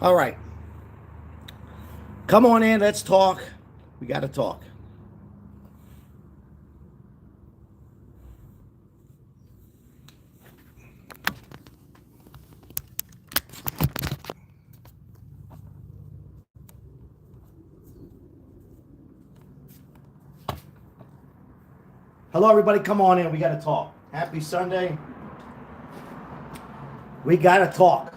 All right. Come on in. Let's talk. We got to talk. Hello, everybody. Come on in. We got to talk. Happy Sunday. We got to talk.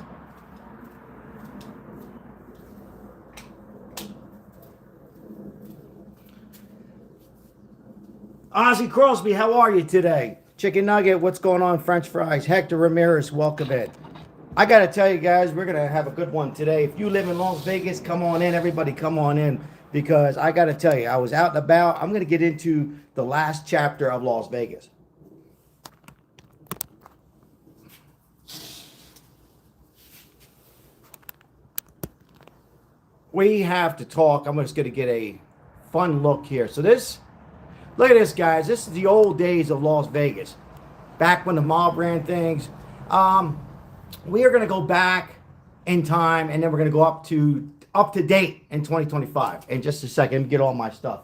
Ozzy Crosby, how are you today? Chicken Nugget, what's going on? French fries. Hector Ramirez, welcome in. I got to tell you guys, we're going to have a good one today. If you live in Las Vegas, come on in. Everybody, come on in because I got to tell you, I was out and about. I'm going to get into the last chapter of Las Vegas. We have to talk. I'm just going to get a fun look here. Look at this, guys. This is the old days of Las Vegas, back when the mob ran things. We are going to go back in time, and then we're going to go up to date in 2025. In just a second, get all my stuff.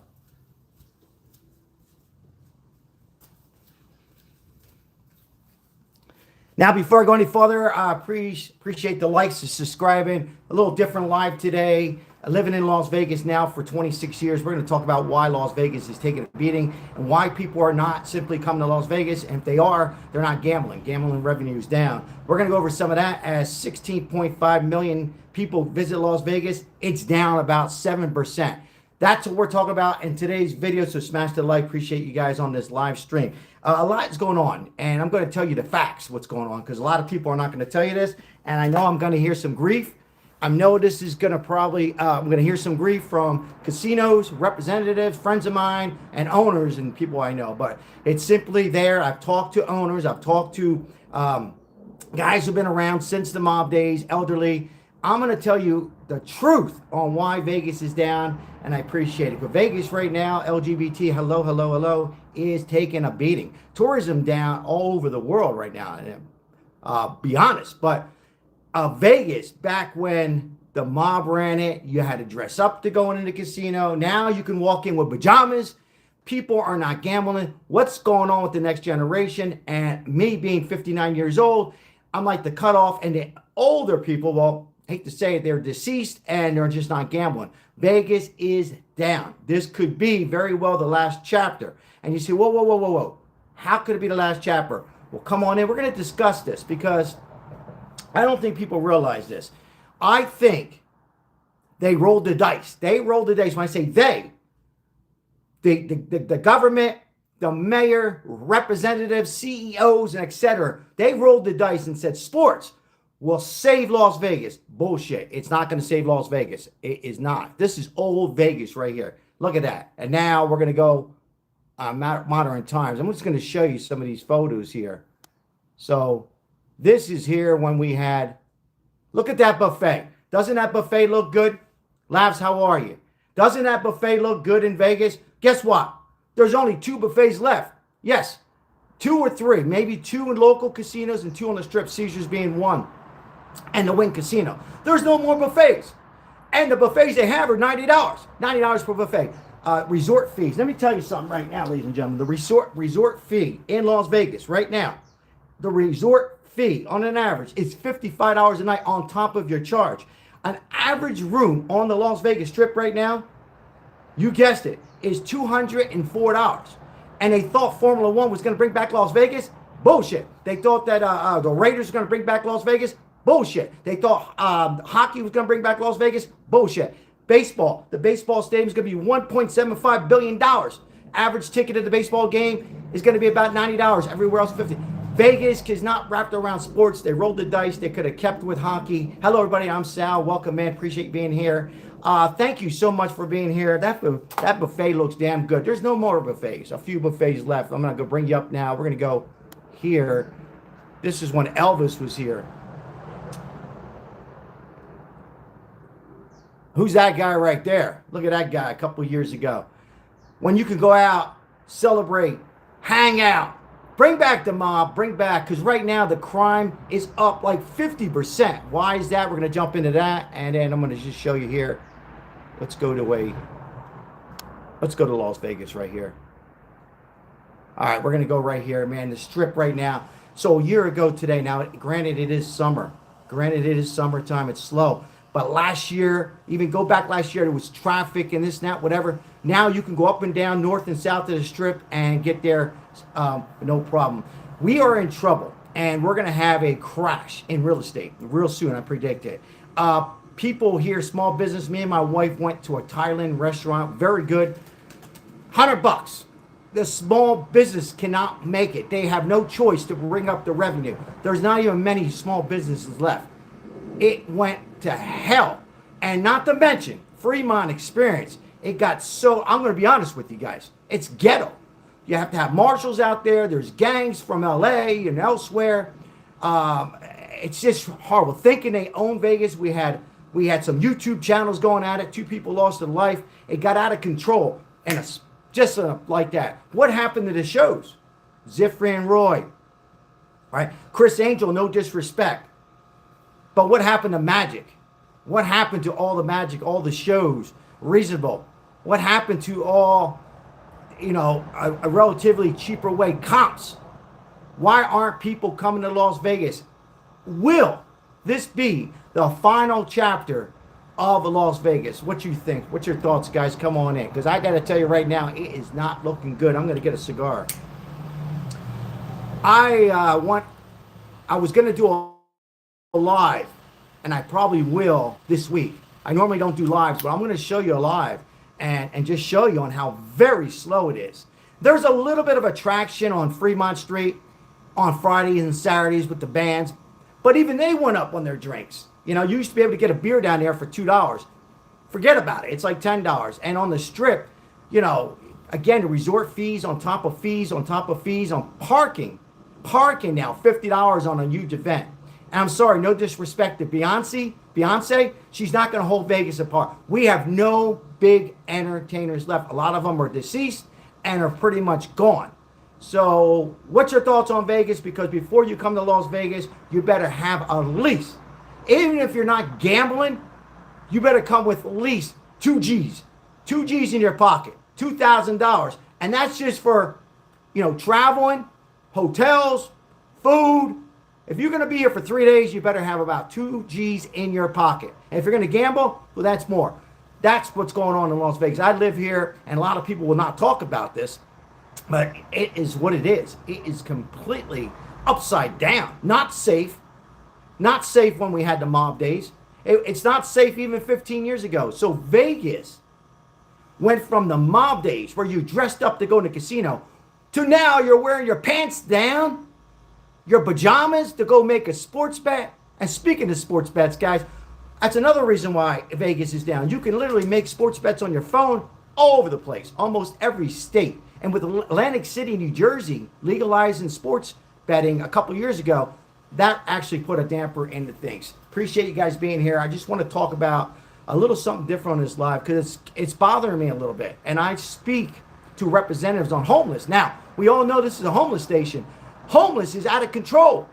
Now, before I go any further, I appreciate the likes and subscribing. A little different live today. Living in Las Vegas now for 26 years. We're going to talk about why Las Vegas is taking a beating and why people are not simply coming to Las Vegas. And if they are, they're not gambling. Gambling revenue is down. We're going to go over some of that as 16.5 million people visit Las Vegas. It's down about 7%. That's what we're talking about in today's video. So smash the like. Appreciate you guys on this live stream. A lot is going on, and I'm going to tell you the facts, what's going on, because a lot of people are not going to tell you this, and I know I'm going to hear some grief. I know this is going to I'm going to hear some grief from casinos, representatives, friends of mine, and owners and people I know, but it's simply there. I've talked to owners. I've talked to guys who've been around since the mob days, elderly. I'm going to tell you the truth on why Vegas is down, and I appreciate it. But Vegas right now, LGBT, hello, is taking a beating. Tourism down all over the world right now. Be honest, but Vegas, back when the mob ran it, you had to dress up to go into the casino. Now you can walk in with pajamas. People are not gambling. What's going on with the next generation? And me being 59 years old, I'm like the cutoff, and the older people, well, I hate to say it, they're deceased and they're just not gambling. Vegas is down. This could be very well the last chapter. And you say, whoa. How could it be the last chapter? Well, come on in. We're going to discuss this because I don't think people realize this. I think they rolled the dice. They rolled the dice. When I say they, the government, the mayor, representatives, CEOs, and etc., they rolled the dice and said, sports will save Las Vegas. Bullshit. It's not going to save Las Vegas. It is not. This is old Vegas right here. Look at that. And now we're going to go modern times. I'm just going to show you some of these photos here. So this is here when we had, look at that buffet. Doesn't that buffet look good? Labs, how are you? Doesn't that buffet look good in Vegas? Guess what? There's only 2 buffets left. Yes, 2 or 3, maybe 2 in local casinos and 2 on the strip, Caesars being 1, and the Wynn Casino. There's no more buffets. And the buffets they have are $90. $90 per buffet. Resort fees. Let me tell you something right now, ladies and gentlemen. The resort fee in Las Vegas right now, the resort fee on an average is $55 a night on top of your charge. An average room on the Las Vegas Strip right now, you guessed it, is $204. And they thought Formula One was going to bring back Las Vegas. Bullshit. They thought that the Raiders were going to bring back Las Vegas. Bullshit. They thought hockey was going to bring back Las Vegas. Bullshit. Baseball. The baseball stadium is going to be $1.75 billion. Average ticket at the baseball game is going to be about $90. Everywhere else, $50. Vegas is not wrapped around sports. They rolled the dice. They could have kept with hockey. Hello, everybody. I'm Sal. Welcome, man. Appreciate being here. Thank you so much for being here. That buffet looks damn good. There's no more buffets. A few buffets left. I'm going to go bring you up now. We're going to go here. This is when Elvis was here. Who's that guy right there? Look at that guy a couple years ago. When you can go out, celebrate, hang out, Bring back the mob, bring back, because right now the crime is up like 50%. Why is that? We're going to jump into that, and then I'm going to just show you here. Let's go to Las Vegas right here. All right, we're going to go right here, man. The Strip right now. So a year ago today, now granted it is summer. Granted it is summertime, it's slow. But last year, even go back last year, there was traffic and this and that, whatever. Now you can go up and down, north and south of the Strip and get there no problem. We are in trouble, and we're going to have a crash in real estate real soon, I predict it. People here, small business, me and my wife went to a Thailand restaurant, very good, $100. The small business cannot make it. They have no choice to bring up the revenue. There's not even many small businesses left. It went to hell. And not to mention, Fremont experience. It got so, I'm going to be honest with you guys, it's ghetto. You have to have marshals out there. There's gangs from LA and elsewhere. It's just horrible. Thinking they own Vegas, we had some YouTube channels going at it. 2 people lost their life. It got out of control. And it's just like that. What happened to the shows? Zifri and Roy, right? Chris Angel, no disrespect. But what happened to Magic? What happened to all the Magic, all the shows? Reasonable. What happened to all, a relatively cheaper way? Comps. Why aren't people coming to Las Vegas? Will this be the final chapter of Las Vegas? What you think? What's your thoughts, guys? Come on in, because I got to tell you right now, it is not looking good. I'm going to get a cigar. I was going to do a live, and I probably will this week. I normally don't do lives, but I'm going to show you a live and just show you on how very slow it is. There's a little bit of attraction on Fremont Street on Fridays and Saturdays with the bands, but even they went up on their drinks. You used to be able to get a beer down there for $2. Forget about it. It's like $10. And on the Strip, again, the resort fees on top of fees on top of fees on parking. Parking now, $50 on a huge event. And I'm sorry, no disrespect to Beyonce, she's not going to hold Vegas apart. We have no big entertainers left. A lot of them are deceased and are pretty much gone. So what's your thoughts on Vegas? Because before you come to Las Vegas, you better have at least, even if you're not gambling, you better come with at least 2 G's. 2 G's in your pocket, $2,000. And that's just for, traveling, hotels, food. If you're going to be here for 3 days, you better have about 2 G's in your pocket. And if you're going to gamble, well, that's more. That's what's going on in Las Vegas. I live here, and a lot of people will not talk about this, but it is what it is. It is completely upside down. Not safe. Not safe when we had the mob days. It's not safe even 15 years ago. So Vegas went from the mob days where you dressed up to go to the casino to now you're wearing your pants down, your pajamas to go make a sports bet. And speaking of sports bets, guys, that's another reason why Vegas is down. You can literally make sports bets on your phone all over the place, almost every state. And with Atlantic City, New Jersey, legalizing sports betting a couple years ago, that actually put a damper into things. Appreciate you guys being here. I just want to talk about a little something different on this live because it's bothering me a little bit. And I speak to representatives on homeless. Now, we all know this is a homeless station. Homeless is out of control.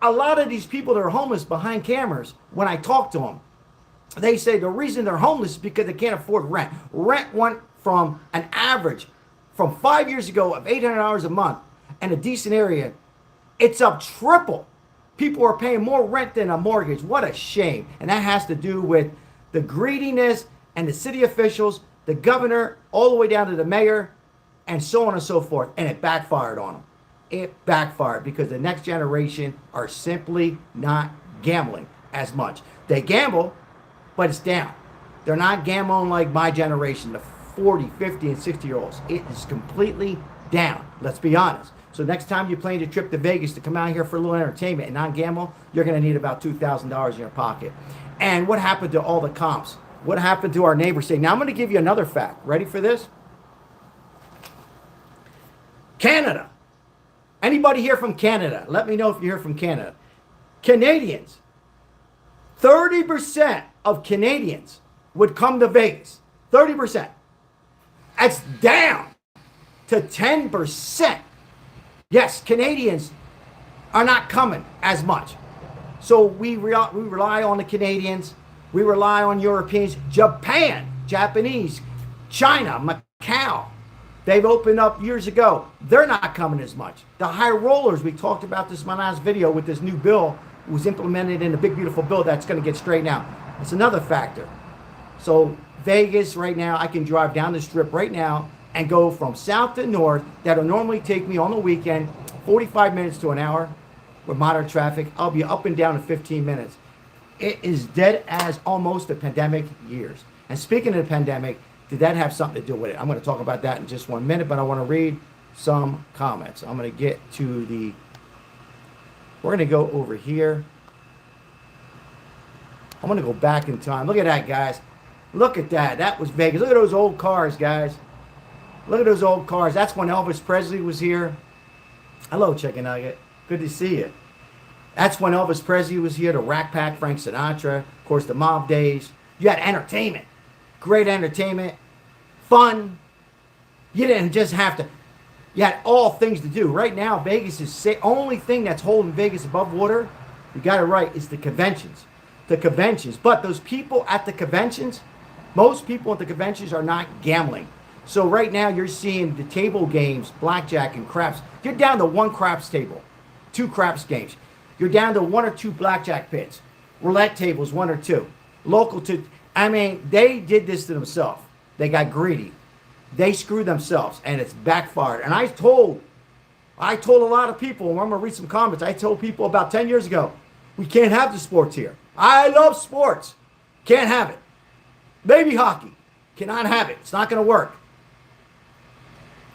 A lot of these people that are homeless behind cameras, when I talk to them, they say the reason they're homeless is because they can't afford rent. Rent went from an average from 5 years ago of $800 a month and a decent area. It's up triple. People are paying more rent than a mortgage. What a shame. And that has to do with the greediness and the city officials, the governor, all the way down to the mayor, and so on and so forth. And it backfired on them. It backfired because the next generation are simply not gambling as much. They gamble, but it's down. They're not gambling like my generation, the 40, 50, and 60-year-olds. It is completely down. Let's be honest. So next time you plan your trip to Vegas to come out here for a little entertainment and not gamble, you're going to need about $2,000 in your pocket. And what happened to all the comps? What happened to our neighbors? Now I'm going to give you another fact. Ready for this? Canada. Anybody here from Canada? Let me know if you're here from Canada. Canadians. 30% of Canadians would come to Vegas. 30%. That's down to 10%. Yes, Canadians are not coming as much. So we rely on the Canadians. We rely on Europeans, Japan, Japanese, China, Macau. They've opened up years ago. They're not coming as much. The high rollers, we talked about this in my last video with this new bill, was implemented in a big, beautiful bill that's going to get straightened out. It's another factor. So Vegas right now, I can drive down the strip right now and go from south to north. That'll normally take me on the weekend 45 minutes to an hour with moderate traffic. I'll be up and down in 15 minutes. It is dead as almost the pandemic years. And speaking of the pandemic, did that have something to do with it? I'm going to talk about that in just 1 minute, but I want to read some comments. I'm going to get to we're going to go over here. I'm going to go back in time. Look at that, guys. Look at that. That was Vegas. Look at those old cars, guys. Look at those old cars. That's when Elvis Presley was here. Hello, Chicken Nugget. Good to see you. That's when Elvis Presley was here, the Rat Pack, Frank Sinatra, of course, the mob days. You had entertainment. Great entertainment. Fun. You didn't just have to. You had all things to do. Right now, Vegas is the only thing that's holding Vegas above water. You got it right. Is the conventions. The conventions. But those people at the conventions, most people at the conventions are not gambling. So right now, you're seeing the table games, blackjack and craps. You're down to one craps table, 2 craps games. You're down to 1 or 2 blackjack pits, roulette tables, 1 or 2, local 2. I mean, they did this to themselves. They got greedy. They screwed themselves, and it's backfired. And I told a lot of people, and I'm going to read some comments. I told people about 10 years ago, we can't have the sports here. I love sports. Can't have it. Baby hockey. Cannot have it. It's not going to work.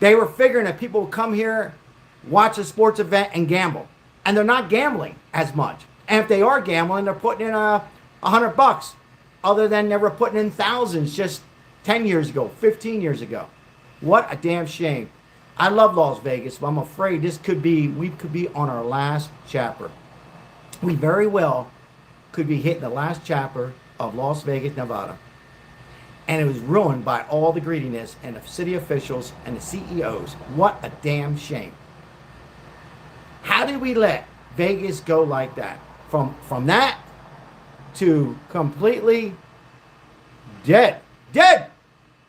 They were figuring that people would come here, watch a sports event, and gamble. And they're not gambling as much. And if they are gambling, they're putting in $100, other than they were putting in thousands just 10 years ago, 15 years ago. What a damn shame. I love Las Vegas, but I'm afraid we could be on our last chapter. We very well could be hitting the last chapter of Las Vegas, Nevada. And it was ruined by all the greediness and the city officials and the CEOs. What a damn shame. How did we let Vegas go like that? From that to completely dead. Dead!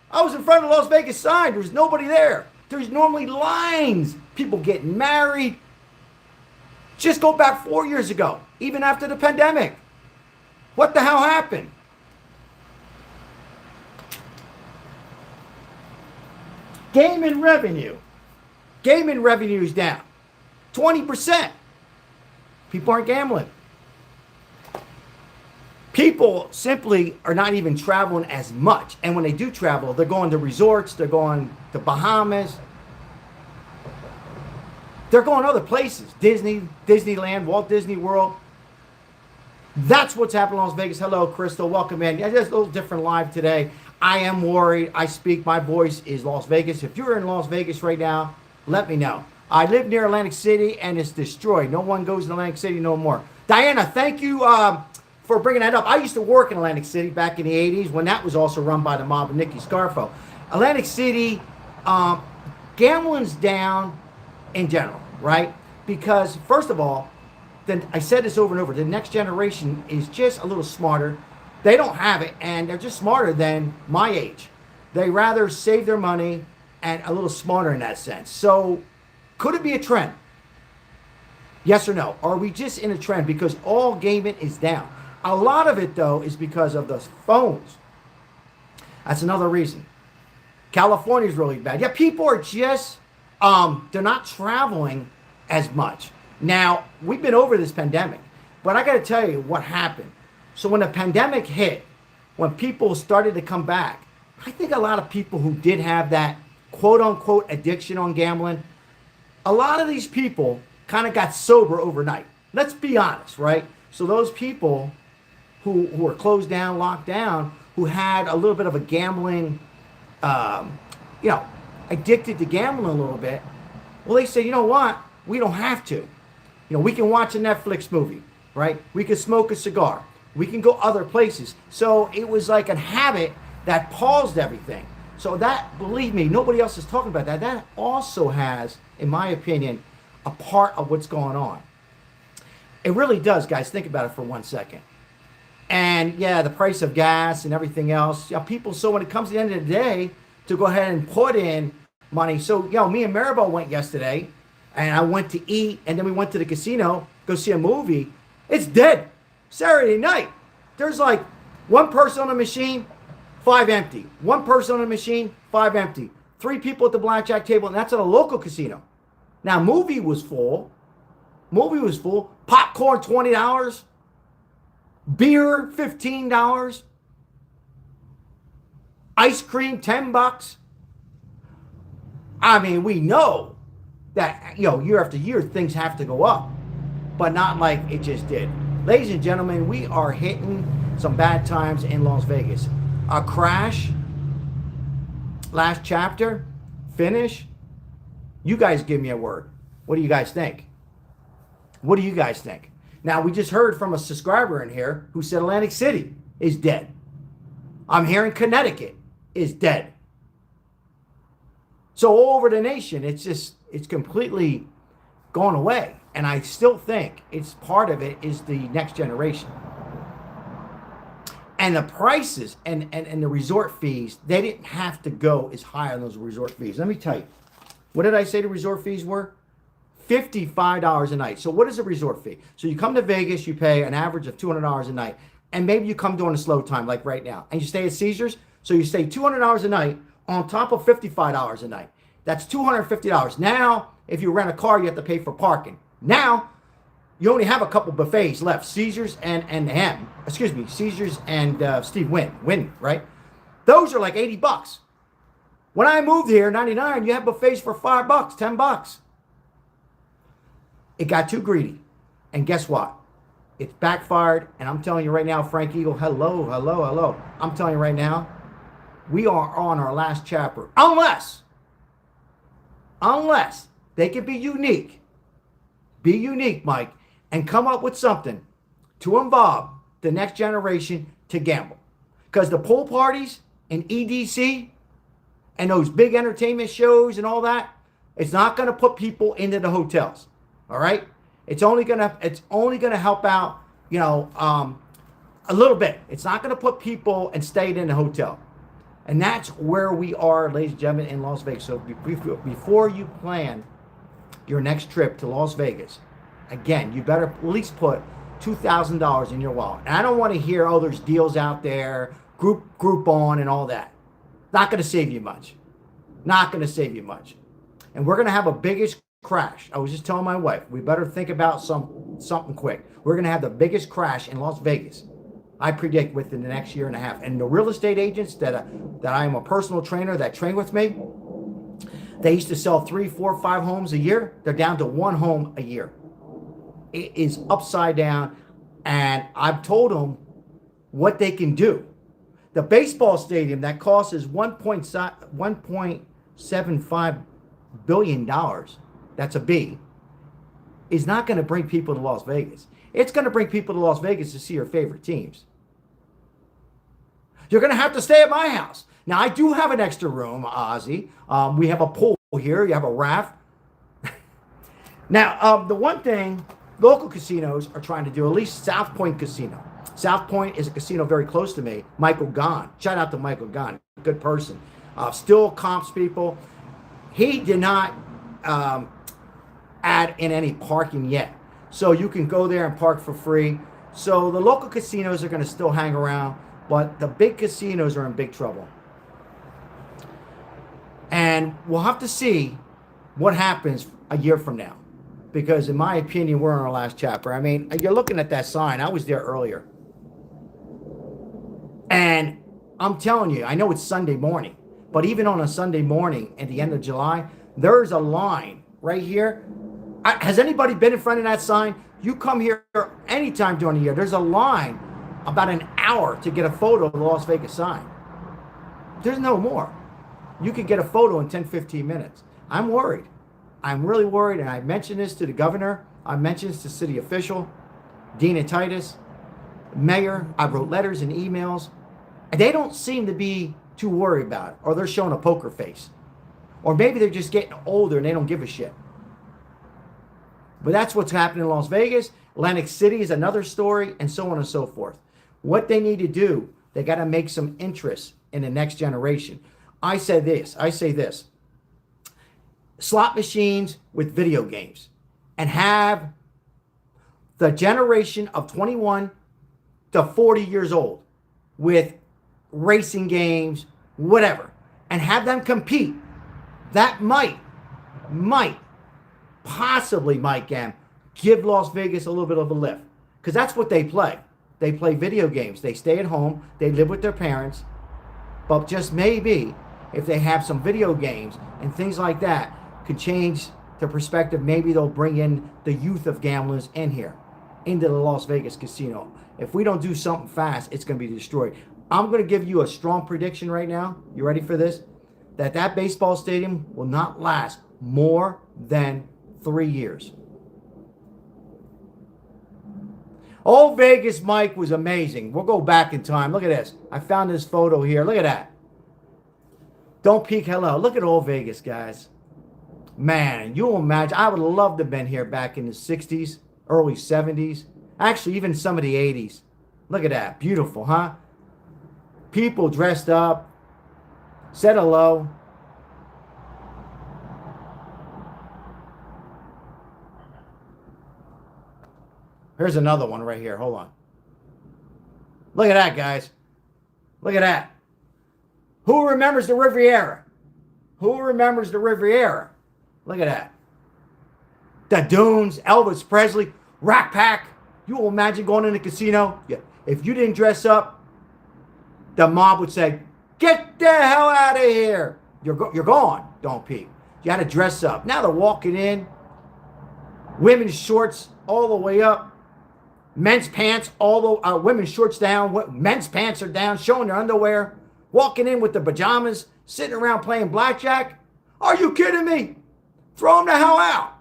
I was in front of the Las Vegas sign. There was nobody there. There's normally lines. People getting married. Just go back 4 years ago, even after the pandemic. What the hell happened? Gaming revenue. Gaming revenue is down 20%. People aren't gambling. People simply are not even traveling as much. And when they do travel, they're going to resorts, they're going to Bahamas. They're going other places. Disneyland, Walt Disney World. That's what's happening in Las Vegas. Hello, Crystal. Welcome in. Yeah, just a little different live today. I am worried. I speak. My voice is Las Vegas. If you're in Las Vegas right now, let me know. I live near Atlantic City, and it's destroyed. No one goes to Atlantic City no more. Diana, thank you for bringing that up. I used to work in Atlantic City back in the 80s when that was also run by the mob of Nicky Scarfo. Atlantic City, gambling's down in general, right? Because, first of all, then I said this over and over, the next generation is just a little smarter. They don't have it, and they're just smarter than my age. They rather save their money and a little smarter in that sense. So, could it be a trend? Yes or no? Are we just in a trend? Because all gaming is down. A lot of it, though, is because of the phones. That's another reason. California's really bad. Yeah, people are just, they're not traveling as much. Now, we've been over this pandemic, but I got to tell you what happened. So when the pandemic hit, when people started to come back, I think a lot of people who did have that quote-unquote addiction on gambling, a lot of these people kind of got sober overnight. Let's be honest, right? So those people who were closed down, locked down, who had a little bit of a gambling, addicted to gambling a little bit, well, they say, you know what? We don't have to. We can watch a Netflix movie, right? We can smoke a cigar. We can go other places. So it was like a habit that paused everything. So that, believe me, nobody else is talking about that. That also has, in my opinion, a part of what's going on. It really does, guys. Think about it for 1 second. And yeah, the price of gas and everything else. People. So when it comes to the end of the day, to go ahead and put in money. So me and Maribel went yesterday, and I went to eat, and then we went to the casino, go see a movie. It's dead. Saturday night. There's like one person on the machine, 5 empty. One person on the machine, 5 empty. 3 people at the blackjack table, and that's at a local casino. Now, movie was full. Popcorn, $20. Beer, $15. Ice cream, $10. I mean, we know that, year after year, things have to go up, but not like it just did. Ladies and gentlemen, we are hitting some bad times in Las Vegas. A crash, last chapter, finish. You guys give me a word. What do you guys think? Now, we just heard from a subscriber in here who said Atlantic City is dead. I'm hearing Connecticut is dead. So all over the nation, it's completely gone away. And I still think it's part of it is the next generation. And the prices and the resort fees, they didn't have to go as high on those resort fees. Let me tell you, what did I say the resort fees were? $55 a night. So what is a resort fee? So you come to Vegas, you pay an average of $200 a night, and maybe you come during a slow time like right now, and you stay at Caesars. So you stay $200 a night on top of $55 a night. That's $250. Now, if you rent a car, you have to pay for parking. Now, you only have a couple buffets left, Caesars and Caesars and Steve Wynn, right? Those are like $80. When I moved here in '99, you have buffets for $5, $10. It got too greedy. And guess what? It's backfired. And I'm telling you right now, Frank Eagle, hello. I'm telling you right now, we are on our last chapter. Unless they can be unique. Be unique, Mike, and come up with something to involve the next generation to gamble. Because the pool parties and EDC and those big entertainment shows and all that, it's not going to put people into the hotels. All right, it's only gonna help out, a little bit. It's not gonna put people and stay in the hotel, and that's where we are, ladies and gentlemen, in Las Vegas. So before you plan your next trip to Las Vegas, again, you better at least put $2,000 in your wallet. And I don't want to hear, there's deals out there, Groupon and all that. Not gonna save you much. And we're gonna have a biggest crash. I was just telling my wife, we better think about something quick. We're going to have the biggest crash in Las Vegas, I predict, within the next year and a half. And the real estate agents that I am a personal trainer that train with me, they used to sell 3, 4, 5 homes a year. They're down to 1 home a year. It is upside down. And I've told them what they can do. The baseball stadium that costs is $1.75 billion. That's a B, is not going to bring people to Las Vegas. It's going to bring people to Las Vegas to see your favorite teams. You're going to have to stay at my house. Now, I do have an extra room, Ozzy. We have a pool here. You have a raft. Now, the one thing local casinos are trying to do, at least South Point Casino. South Point is a casino very close to me. Michael Gahn. Shout out to Michael Gahn. Good person. Still comps people. He did not add in any parking yet. So you can go there and park for free. So the local casinos are going to still hang around, but the big casinos are in big trouble. And we'll have to see what happens a year from now. Because in my opinion, we're in our last chapter. I mean, you're looking at that sign. I was there earlier. And I'm telling you, I know it's Sunday morning, but even on a Sunday morning at the end of July, there's a line right here. Has anybody been in front of that sign? You come here anytime during the year. There's a line about an hour to get a photo of the Las Vegas sign. There's no more. You could get a photo in 10, 15 minutes. I'm worried. I'm really worried, and I mentioned this to the governor. I mentioned this to city official, Dina Titus, mayor. I wrote letters and emails. And they don't seem to be too worried about it, or they're showing a poker face. Or maybe they're just getting older and they don't give a shit. But that's what's happening in Las Vegas. Atlantic City is another story, and so on and so forth. What they need to do, they got to make some interest in the next generation. I say this. Slot machines with video games, and have the generation of 21 to 40 years old with racing games, whatever, and have them compete. That might possibly, Mike M, give Las Vegas a little bit of a lift. Because that's what they play. They play video games. They stay at home. They live with their parents. But just maybe, if they have some video games and things like that, could change the perspective. Maybe they'll bring in the youth of gamblers in here, into the Las Vegas casino. If we don't do something fast, it's going to be destroyed. I'm going to give you a strong prediction right now. You ready for this? That baseball stadium will not last more than 3 years. Old Vegas, Mike, was amazing. We'll go back in time. Look at this. I found this photo here. Look at that. Don't peek hello. Look at Old Vegas, guys. Man, you'll imagine. I would love to have been here back in the 60s, early 70s. Actually, even some of the 80s. Look at that. Beautiful, huh? People dressed up. Said hello. Here's another one right here. Hold on. Look at that, guys. Look at that. Who remembers the Riviera? Who remembers the Riviera? Look at that. The Dunes, Elvis Presley, Rat Pack. You will imagine going in the casino. Yeah. If you didn't dress up, the mob would say, "Get the hell out of here. You're gone." Don't peek. You had to dress up. Now they're walking in. Women's shorts all the way up. Men's pants, women's shorts down. Men's pants are down, showing their underwear. Walking in with the pajamas, sitting around playing blackjack. Are you kidding me? Throw them the hell out.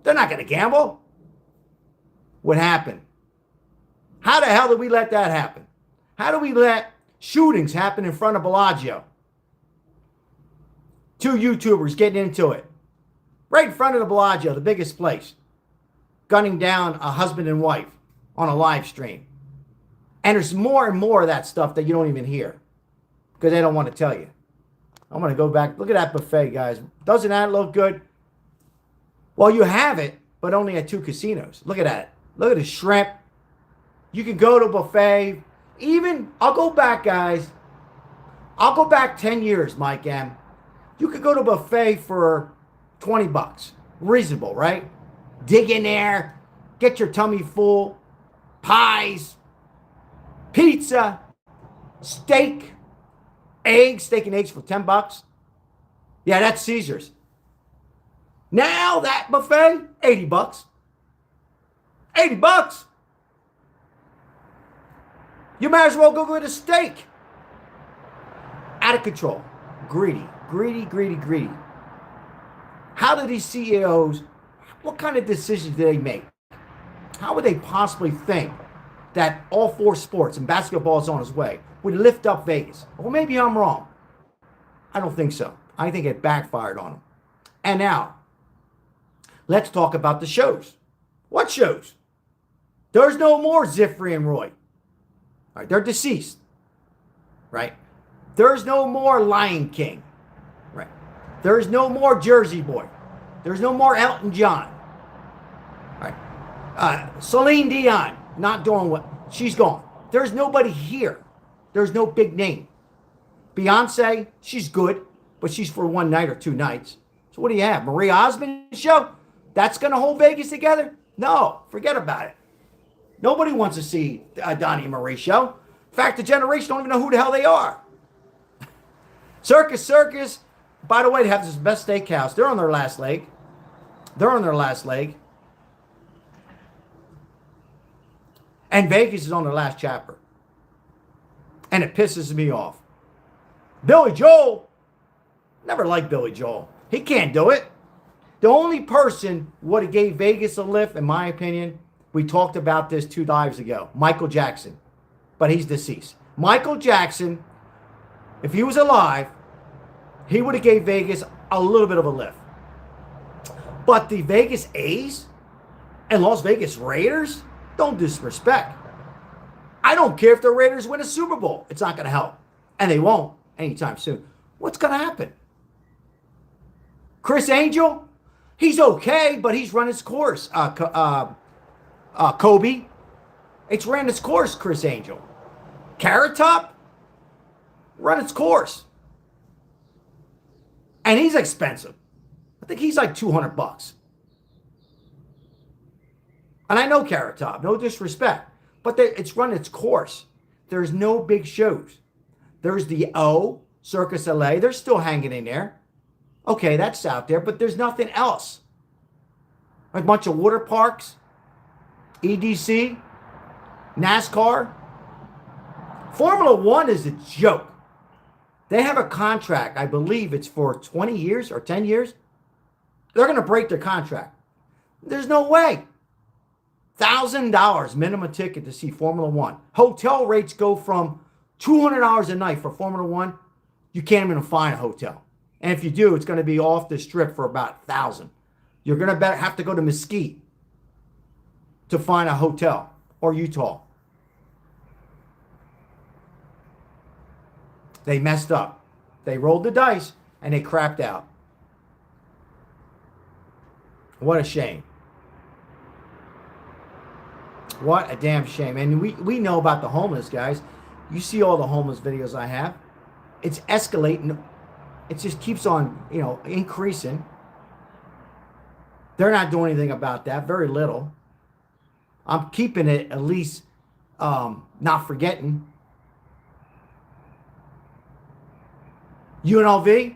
They're not going to gamble. What happened? How the hell did we let that happen? How do we let shootings happen in front of Bellagio? 2 YouTubers getting into it. Right in front of the Bellagio, the biggest place. Gunning down a husband and wife on a live stream. And there's more and more of that stuff that you don't even hear. Because they don't want to tell you. I'm going to go back. Look at that buffet, guys. Doesn't that look good? Well, you have it, but only at 2 casinos. Look at that. Look at the shrimp. You can go to a buffet. Even, I'll go back, guys. I'll go back 10 years, Mike M. You could go to a buffet for $20. Reasonable, right? Dig in there. Get your tummy full. Pies. Pizza. Steak. Eggs. Steak and eggs for $10. Yeah, that's Caesars. Now that buffet, $80. $80. You might as well go get a steak. Out of control. Greedy. How do these CEOs, what kind of decisions do they make? How would they possibly think that all 4 sports and basketball is on its way would lift up Vegas? Well, maybe I'm wrong. I don't think so. I think it backfired on them. And now, let's talk about the shows. What shows? There's no more Zifri and Roy. All right, they're deceased. Right? There's no more Lion King. Right? There's no more Jersey Boy. There's no more Elton John. All right? Celine Dion, not doing what? She's gone. There's nobody here. There's no big name. Beyonce, she's good, but she's for 1 night or 2 nights. So what do you have? Marie Osmond show? That's going to hold Vegas together? No, forget about it. Nobody wants to see Donnie and Marie show. In fact, the generation don't even know who the hell they are. Circus. By the way, they have this best steakhouse. They're on their last leg. And Vegas is on their last chapter. And it pisses me off. Billy Joel. Never liked Billy Joel. He can't do it. The only person would have gave Vegas a lift, in my opinion, we talked about this 2 lives ago, Michael Jackson. But he's deceased. Michael Jackson, if he was alive, he would have gave Vegas a little bit of a lift. But the Vegas A's and Las Vegas Raiders, don't disrespect. I don't care if the Raiders win a Super Bowl. It's not going to help. And they won't anytime soon. What's going to happen? Criss Angel, he's okay, but he's run its course. Kobe, it's ran its course, Criss Angel. Carrot Top, run its course. And he's expensive. I think he's like $200. And I know Carrot Top, no disrespect, but it's run its course. There's no big shows. There's the O, Circus LA. They're still hanging in there. Okay, that's out there, but there's nothing else. A bunch of water parks, EDC, NASCAR. Formula One is a joke. They have a contract. I believe it's for 20 years or 10 years. They're going to break their contract. There's no way. $1,000 minimum ticket to see Formula One. Hotel rates go from $200 a night for Formula One. You can't even find a hotel. And if you do, it's going to be off the strip for about $1,000. You're going to have to go to Mesquite to find a hotel, or Utah. They messed up. They rolled the dice and they crapped out. What a shame. What a damn shame. And we know about the homeless, guys. You see all the homeless videos I have. It's escalating. It just keeps on, increasing. They're not doing anything about that. Very little. I'm keeping it at least not forgetting. UNLV,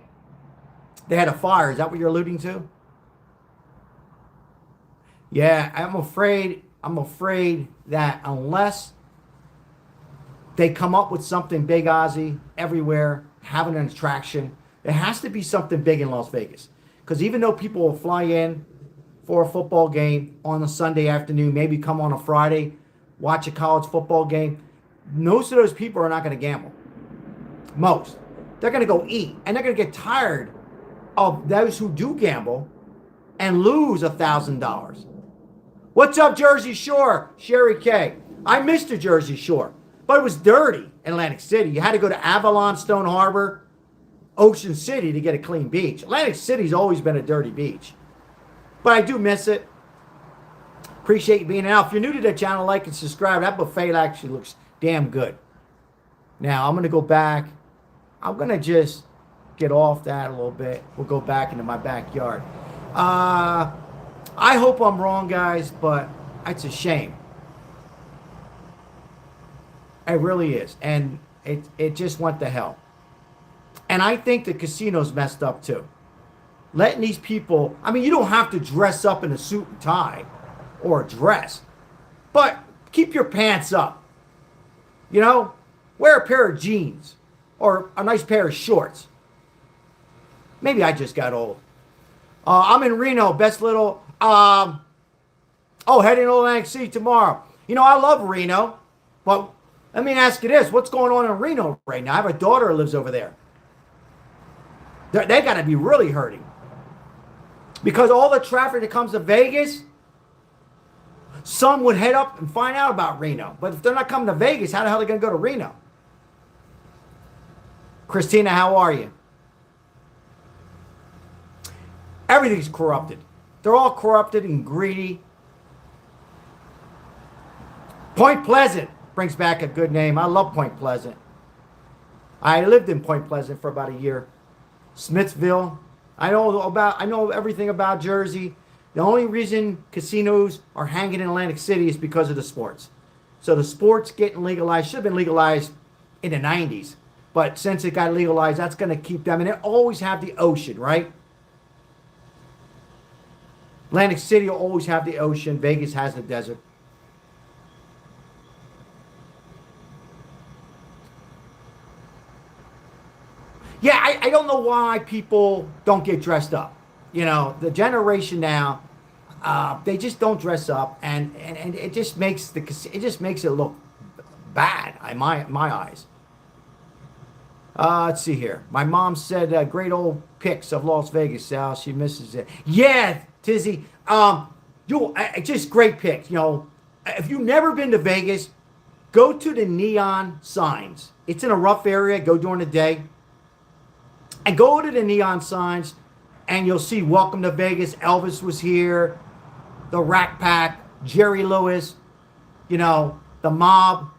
they had a fire. Is that what you're alluding to? Yeah, I'm afraid that unless they come up with something big, Ozzy, everywhere, having an attraction, there has to be something big in Las Vegas. Because even though people will fly in for a football game on a Sunday afternoon, maybe come on a Friday, watch a college football game, most of those people are not going to gamble. Most. They're going to go eat, and they're going to get tired of those who do gamble and lose $1,000. What's up, Jersey Shore? Sherry K. I missed the Jersey Shore, but it was dirty in Atlantic City. You had to go to Avalon, Stone Harbor, Ocean City to get a clean beach. Atlantic City's always been a dirty beach, but I do miss it. Appreciate you being out. If you're new to the channel, like and subscribe. That buffet actually looks damn good. Now, I'm going to go back. I'm going to just get off that a little bit. We'll go back into my backyard. I hope I'm wrong, guys, but it's a shame. It really is. And it just went to hell. And I think the casino's messed up too. Letting these people, you don't have to dress up in a suit and tie or a dress, but keep your pants up. Wear a pair of jeans or a nice pair of shorts. Maybe I just got old. I'm in Reno, best little, heading to Atlantic City tomorrow. I love Reno, but let me ask you this. What's going on in Reno right now? I have a daughter who lives over there. They got to be really hurting. Because all the traffic that comes to Vegas, some would head up and find out about Reno. But if they're not coming to Vegas, how the hell are they going to go to Reno? Christina, how are you? Everything's corrupted. They're all corrupted and greedy. Point Pleasant brings back a good name. I love Point Pleasant. I lived in Point Pleasant for about a year. Smithville. I know everything about Jersey. The only reason casinos are hanging in Atlantic City is because of the sports. So the sports getting legalized should have been legalized in the 90s. But since it got legalized, that's going to keep them. And they always have the ocean, right? Atlantic City will always have the ocean. Vegas has the desert. Yeah, I don't know why people don't get dressed up. The generation now, they just don't dress up, and it just makes it look bad in my eyes. Let's see here. My mom said great old pics of Las Vegas, Sal. She misses it. Yeah, Tizzy. Just great picks. If you've never been to Vegas, go to the neon signs. It's in a rough area. Go during the day. And go to the neon signs, and you'll see Welcome to Vegas. Elvis was here. The Rat Pack. Jerry Lewis. The Mob.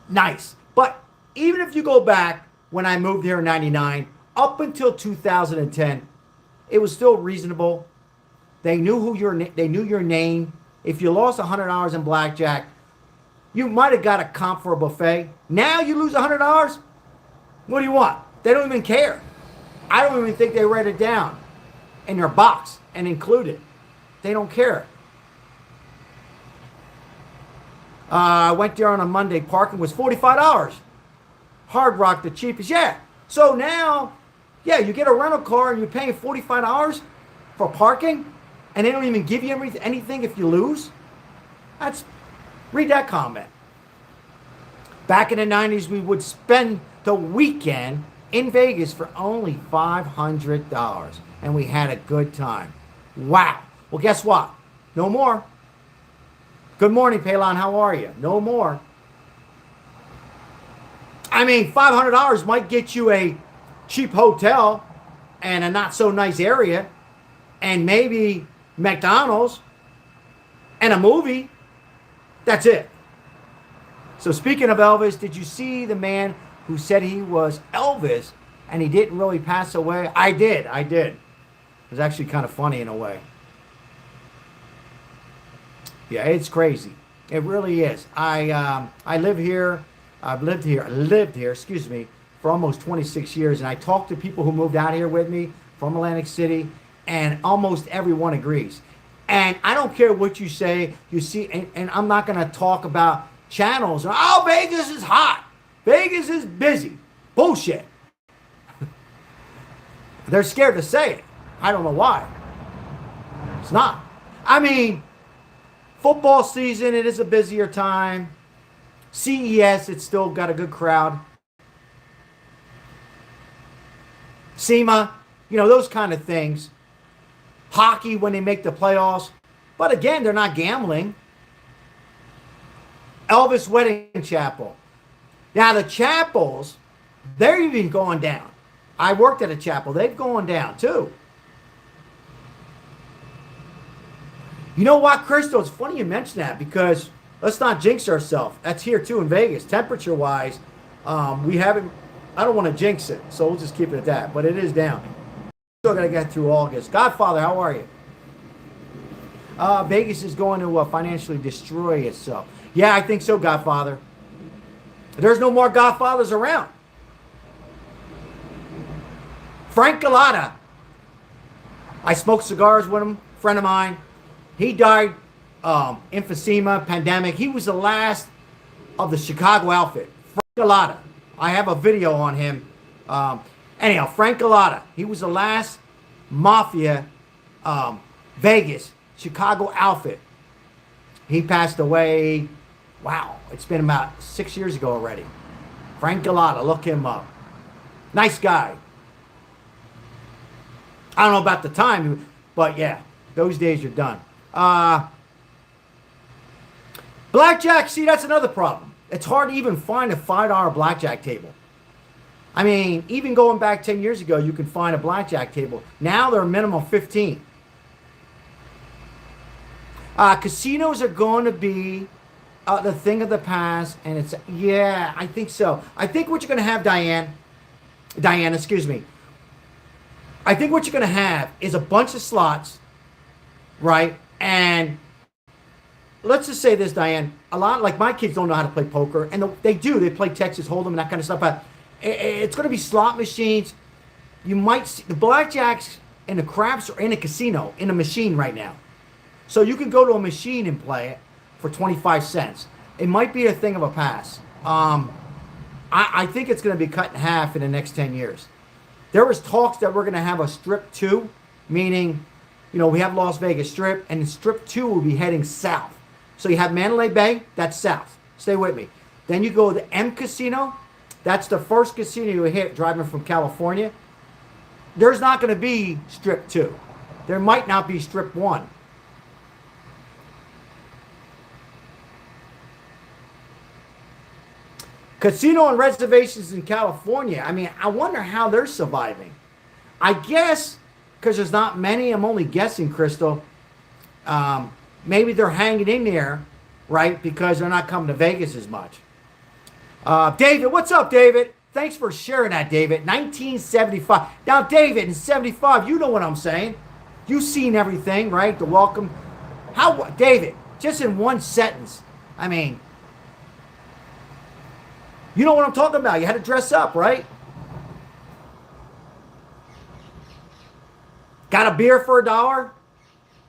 Nice. But even if you go back when I moved here in 99, up until 2010, it was still reasonable. They knew they knew your name. If you lost $100 in blackjack, you might have got a comp for a buffet. Now you lose $100. What do you want? They don't even care. I don't even think they write it down in their box and include it. They don't care. I went there on a Monday. Parking was $45. Hard Rock, the cheapest. Yeah. So now, you get a rental car and you're paying $45 for parking, and they don't even give you anything if you lose. Read that comment. Back in the 90s, we would spend the weekend in Vegas for only $500, and we had a good time. Wow. Well, guess what? No more. Good morning, Palon. How are you? No more. I mean, $500 might get you a cheap hotel and a not so nice area, and maybe McDonald's and a movie. That's it. So speaking of Elvis, did you see the man who said he was Elvis and he didn't really pass away? I did. It was actually kind of funny in a way. Yeah, it's crazy. It really is. I live here. I've lived here, excuse me, for almost 26 years. And I talked to people who moved out here with me from Atlantic City, and almost everyone agrees. And I don't care what you say, you see, and I'm not going to talk about channels. Oh, Vegas is hot. Vegas is busy. Bullshit. They're scared to say it. I don't know why. It's not. I mean, football season, it is a busier time. CES, it's still got a good crowd. SEMA, those kind of things. Hockey when they make the playoffs. But again, they're not gambling. Elvis Wedding Chapel. Now, the chapels, they're even going down. I worked at a chapel. They've gone down, too. You know what, Crystal? It's funny you mention that, because let's not jinx ourselves. That's here, too, in Vegas. Temperature-wise, we haven't... I don't want to jinx it, so we'll just keep it at that. But it is down. Still got to get through August. Godfather, how are you? Vegas is going to financially destroy itself. Yeah, I think so, Godfather. There's no more Godfathers around. Frank Galata. I smoked cigars with him, friend of mine. He died emphysema, pandemic. He was the last of the Chicago outfit. Frank Galata. I have a video on him. Anyhow, Frank Galata. He was the last Mafia Vegas, Chicago outfit. He passed away. Wow, it's been about 6 years ago already. Frank Galata, look him up. Nice guy. I don't know about the time, but yeah, those days are done. Blackjack, see, that's another problem. It's hard to even find a $5 blackjack table. I mean, even going back 10 years ago, you can find a blackjack table. Now they're a minimum 15. Casinos are going to be the thing of the past, and it's, yeah, I think so. I think what you're going to have, Diana, excuse me. I think what you're going to have is a bunch of slots, right? And let's just say this, Diane. A lot, like my kids don't know how to play poker, and they do. They play Texas Hold'em and that kind of stuff, but it's going to be slot machines. You might see the blackjacks and the craps are in a casino, in a machine right now. So you can go to a machine and play it for 25 cents. It might be a thing of a pass. I think it's going to be cut in half in the next 10 years. There was talks that we're going to have a Strip 2, meaning, we have Las Vegas Strip, and Strip 2 will be heading south. So you have Mandalay Bay, that's south. Stay with me. Then you go to the M Casino. That's the first casino you hit driving from California. there's not going to be strip 2. There might not be strip 1. Casino and reservations in California. I mean, I wonder how they're surviving. I guess because there's not many. I'm only guessing, Crystal. Maybe they're hanging in there, right? Because they're not coming to Vegas as much. David, what's up, David? Thanks for sharing that, David. 1975. Now, David, in 75, you know what I'm saying. You've seen everything, right? The welcome. How, David, just in one sentence. I mean, you know what I'm talking about. You had to dress up, right? Got a beer for $1?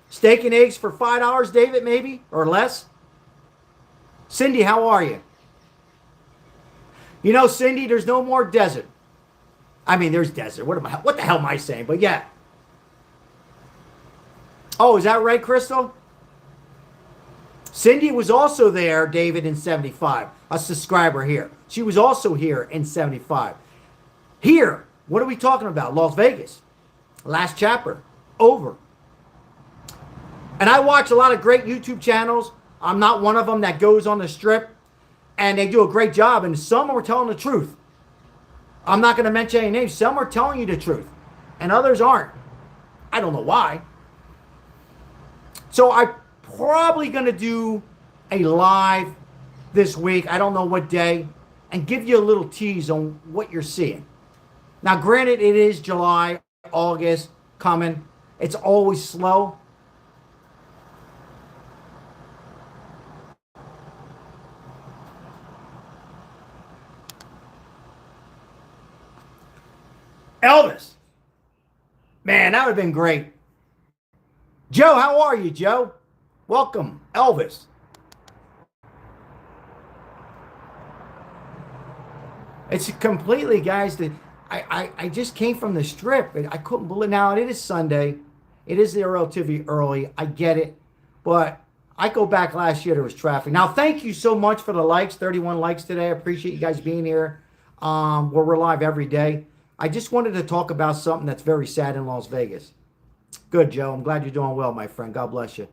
Steak and eggs for $5, David, maybe? Or less? Cindy, how are you? You know, Cindy, there's no more desert. I mean, there's desert. What the hell am I saying? But yeah. Oh, is that right, Crystal? Cindy was also there, David, in 75. A subscriber here. She was also here in 75. Here, what are we talking about? Las Vegas. Last chapter. Over. And I watch a lot of great YouTube channels. I'm not one of them that goes on the strip. And they do a great job. And some are telling the truth. I'm not going to mention any names. Some are telling you the truth. And others aren't. I don't know why. So I'm probably going to do a live this week. I don't know what day. And give you a little tease on what you're seeing. Now, granted, it is July, August coming. It's always slow. Elvis. Man, that would have been great. Joe, how are you, Joe? Welcome, Elvis. It's completely, guys, that I just came from the strip. I couldn't believe. Now, it is Sunday. It is relatively early. I get it. But I go back last year, there was traffic. Now, thank you so much for the likes. 31 likes today. I appreciate you guys being here. We're live every day. I just wanted to talk about something that's very sad in Las Vegas. Good, Joe. I'm glad you're doing well, my friend. God bless you.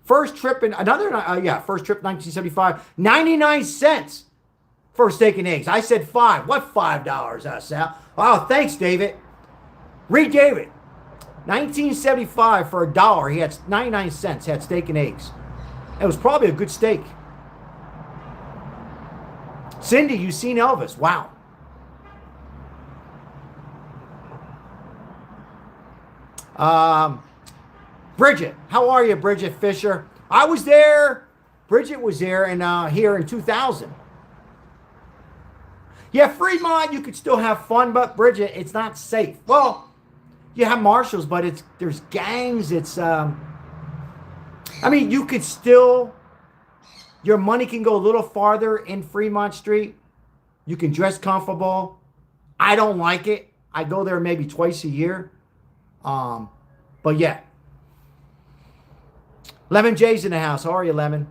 First trip in first trip 1975, 99 cents for steak and eggs. I said $5. What $5, Sal? Oh, thanks, David. Read David. 1975 for $1. He had 99 cents, had steak and eggs. It was probably a good steak. Cindy, you seen Elvis. Wow. Bridget, how are you, Bridget Fisher? I was there. Bridget was there and here in 2000. Yeah, Fremont, you could still have fun, but Bridget, it's not safe. Well, you have marshals, but there's gangs. I mean, you could still, your money can go a little farther in Fremont Street. You can dress comfortable. I don't like it. I go there maybe twice a year. But yeah. Lemon J's in the house. How are you, Lemon?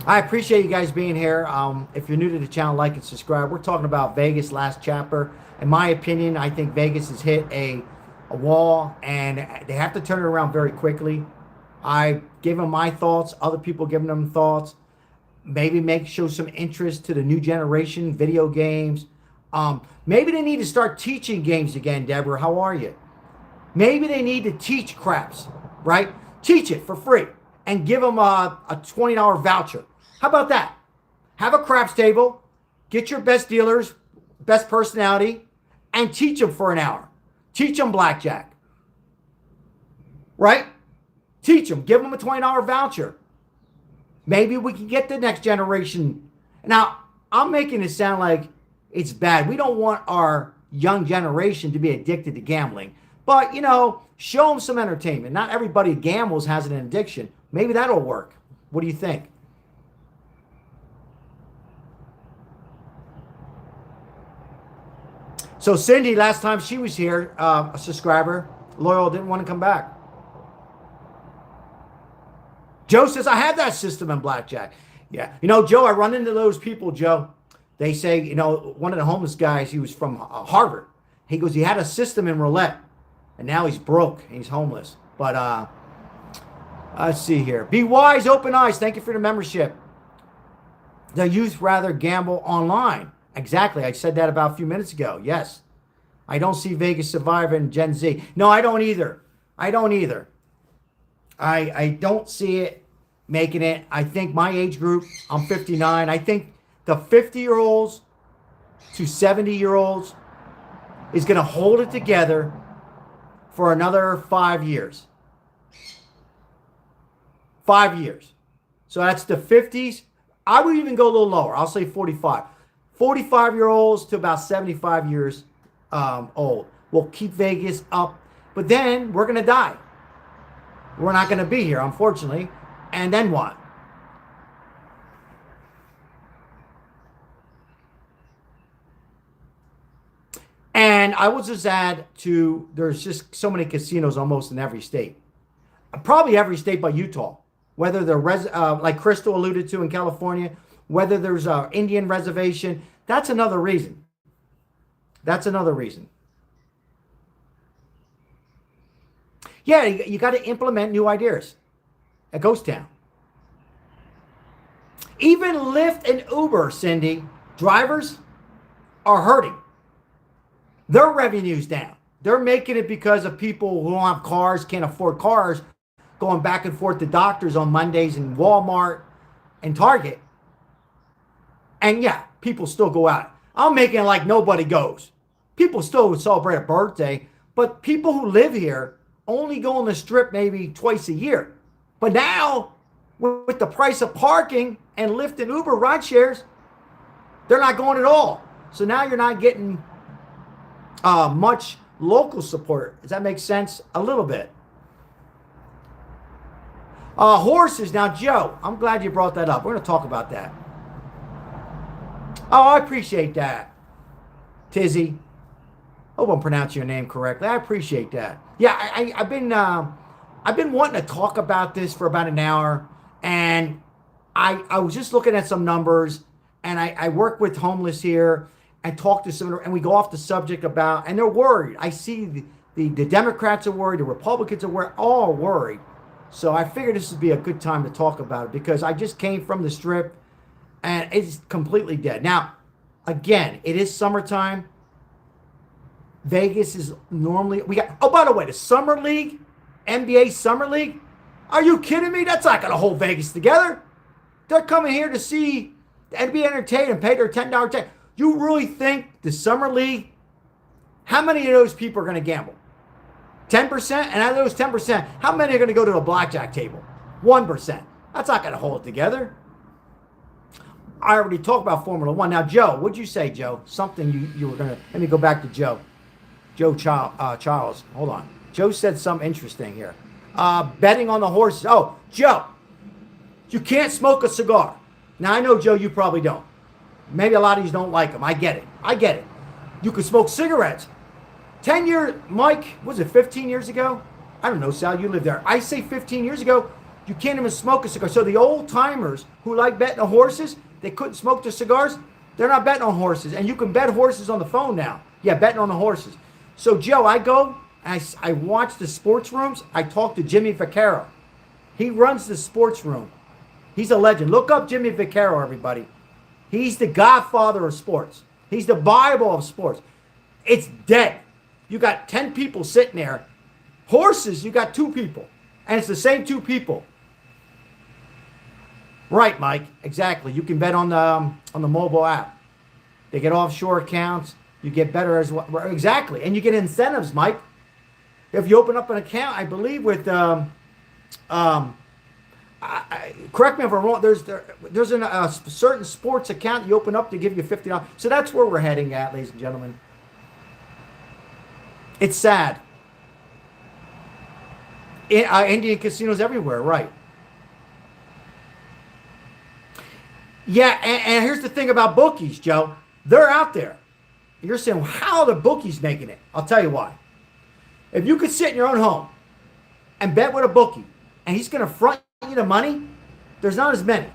I appreciate you guys being here. If you're new to the channel, like and subscribe. We're talking about Vegas last chapter. In my opinion, I think Vegas has hit a wall and they have to turn it around very quickly. I gave them my thoughts. Other people giving them thoughts. Maybe show some interest to the new generation, video games. Maybe they need to start teaching games again, Deborah. How are you? Maybe they need to teach craps, right? Teach it for free and give them a $20 voucher. How about that? Have a craps table, get your best dealers, best personality, and teach them for an hour. Teach them blackjack, right? Teach them. Give them a $20 voucher. Maybe we can get the next generation. Now, I'm making it sound like it's bad. We don't want our young generation to be addicted to gambling. But, show them some entertainment. Not everybody who gambles has an addiction. Maybe that'll work. What do you think? So Cindy, last time she was here, a subscriber, loyal, didn't want to come back. Joe says, I had that system in blackjack. Yeah. Joe, I run into those people, Joe. They say, you know, one of the homeless guys, he was from Harvard. He goes, he had a system in roulette, and now he's broke and he's homeless. But let's see here. Be wise, open eyes. Thank you for the membership. The youth rather gamble online. Exactly. I said that about a few minutes ago. Yes. I don't see Vegas surviving Gen Z. No, I don't either. I don't either. I don't see it making it. I think my age group, I'm 59. I think the 50-year-olds to 70-year-olds is going to hold it together for another 5 years. 5 years. So that's the 50s. I would even go a little lower. I'll say 45. 45-year-olds to about 75 years old. We'll keep Vegas up. But then we're going to die. We're not going to be here, unfortunately. And then what? And I will just add to, there's just so many casinos almost in every state. Probably every state but Utah. Whether they're, like Crystal alluded to in California, whether there's an Indian reservation, that's another reason. That's another reason. Yeah, you got to implement new ideas at Ghost Town. Even Lyft and Uber, Cindy, drivers are hurting. Their revenue's down. They're making it because of people who don't have cars, can't afford cars, going back and forth to doctors on Mondays in Walmart and Target. And yeah, people still go out. I'm making it like nobody goes. People still celebrate a birthday, but people who live here only go on the strip maybe twice a year. But now, with the price of parking and Lyft and Uber ride shares, they're not going at all. So now you're not getting much local support. Does that make sense? A little bit. Horses. Now, Joe, I'm glad you brought that up. We're going to talk about that. Oh, I appreciate that. Tizzy. Hope I'm pronouncing your name correctly. I appreciate that. Yeah, I've been wanting to talk about this for about an hour, and I was just looking at some numbers, and I work with homeless here and talk to some, and we go off the subject about, and they're worried. I see the Democrats are worried, the Republicans are worried, all worried. So I figured this would be a good time to talk about it because I just came from the strip, and it's completely dead. Now, again, it is summertime. Vegas is normally, we got, oh, by the way, the Summer League, NBA Summer League, are you kidding me? That's not going to hold Vegas together. They're coming here to see the NBA entertain and pay their $10 ticket. You really think the Summer League, how many of those people are going to gamble? 10%? And out of those 10%, how many are going to go to a blackjack table? 1%. That's not going to hold it together. I already talked about Formula One. Now, Joe, what'd you say, Joe? Something you were going to, let me go back to Joe. Joe Charles, hold on. Joe said something interesting here. Betting on the horses. Oh, Joe, you can't smoke a cigar. Now, I know, Joe, you probably don't. Maybe a lot of you don't like them. I get it. I get it. You could smoke cigarettes. 10 years, Mike, was it 15 years ago? I don't know, Sal, you lived there. I say 15 years ago, you can't even smoke a cigar. So the old timers who like betting on horses, they couldn't smoke their cigars. They're not betting on horses. And you can bet horses on the phone now. Yeah, betting on the horses. So, Joe, I go, I watch the sports rooms. I talk to Jimmy Vaccaro. He runs the sports room. He's a legend. Look up Jimmy Vaccaro, everybody. He's the godfather of sports. He's the Bible of sports. It's dead. You got 10 people sitting there. Horses, you got 2 people. And it's the same 2 people. Right, Mike. Exactly. You can bet on the mobile app. They get offshore accounts. You get better as well. Exactly. And you get incentives, Mike. If you open up an account, I believe with, correct me if I'm wrong, there's a certain sports account you open up to give you $50. So that's where we're heading at, ladies and gentlemen. It's sad. Indian casinos everywhere, right. Yeah, and here's the thing about bookies, Joe. They're out there. You're saying, well, how are the bookies making it? I'll tell you why. If you could sit in your own home and bet with a bookie, and he's going to front you the money, there's not as many.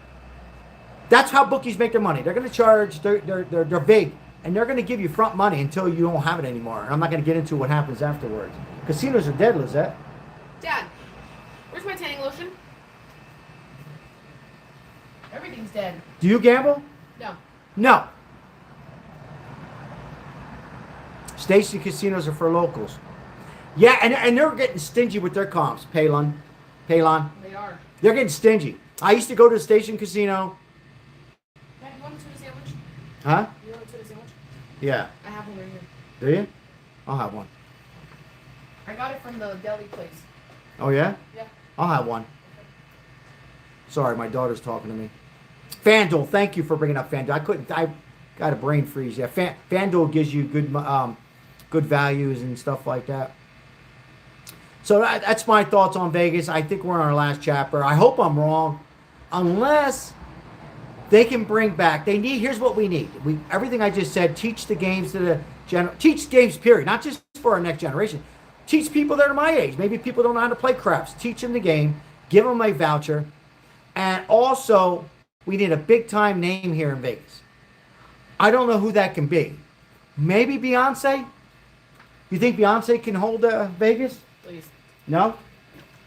That's how bookies make their money. They're going to charge. They're big, and they're going to give you front money until you don't have it anymore. And I'm not going to get into what happens afterwards. Casinos are dead, Lizette. Dad, where's my tanning lotion? Everything's dead. Do you gamble? No. No. Station casinos are for locals. Yeah, and they're getting stingy with their comps. Palon. They are. They're getting stingy. I used to go to the station casino. Dad, you want a tuna sandwich? Huh? You want a tuna sandwich? Yeah. I have one right here. Do you? I'll have one. I got it from the deli place. Oh, yeah? Yeah. I'll have one. Sorry, my daughter's talking to me. FanDuel, thank you for bringing up FanDuel. I got a brain freeze. Yeah, FanDuel gives you good values and stuff like that. So that's my thoughts on Vegas. I think we're in our last chapter. I hope I'm wrong. Unless they can bring back, here's what we need. Everything I just said, teach the games to teach games, period. Not just for our next generation. Teach people that are my age. Maybe people don't know how to play craps. Teach them the game. Give them a voucher. And also, we need a big-time name here in Vegas. I don't know who that can be. Maybe Beyonce? You think Beyonce can hold Vegas? Please. No?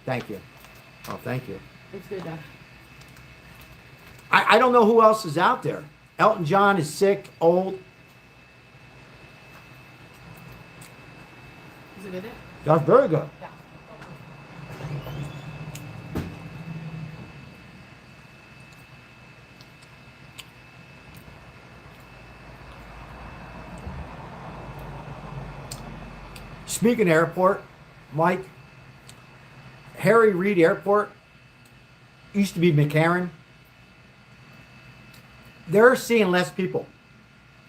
Thank you. Oh, thank you. It's good, Dad. I don't know who else is out there. Elton John is sick, old. Is it good, Dad? That's very good. Yeah. Speaking of airport, Mike, Harry Reid Airport used to be McCarran. They're seeing less people.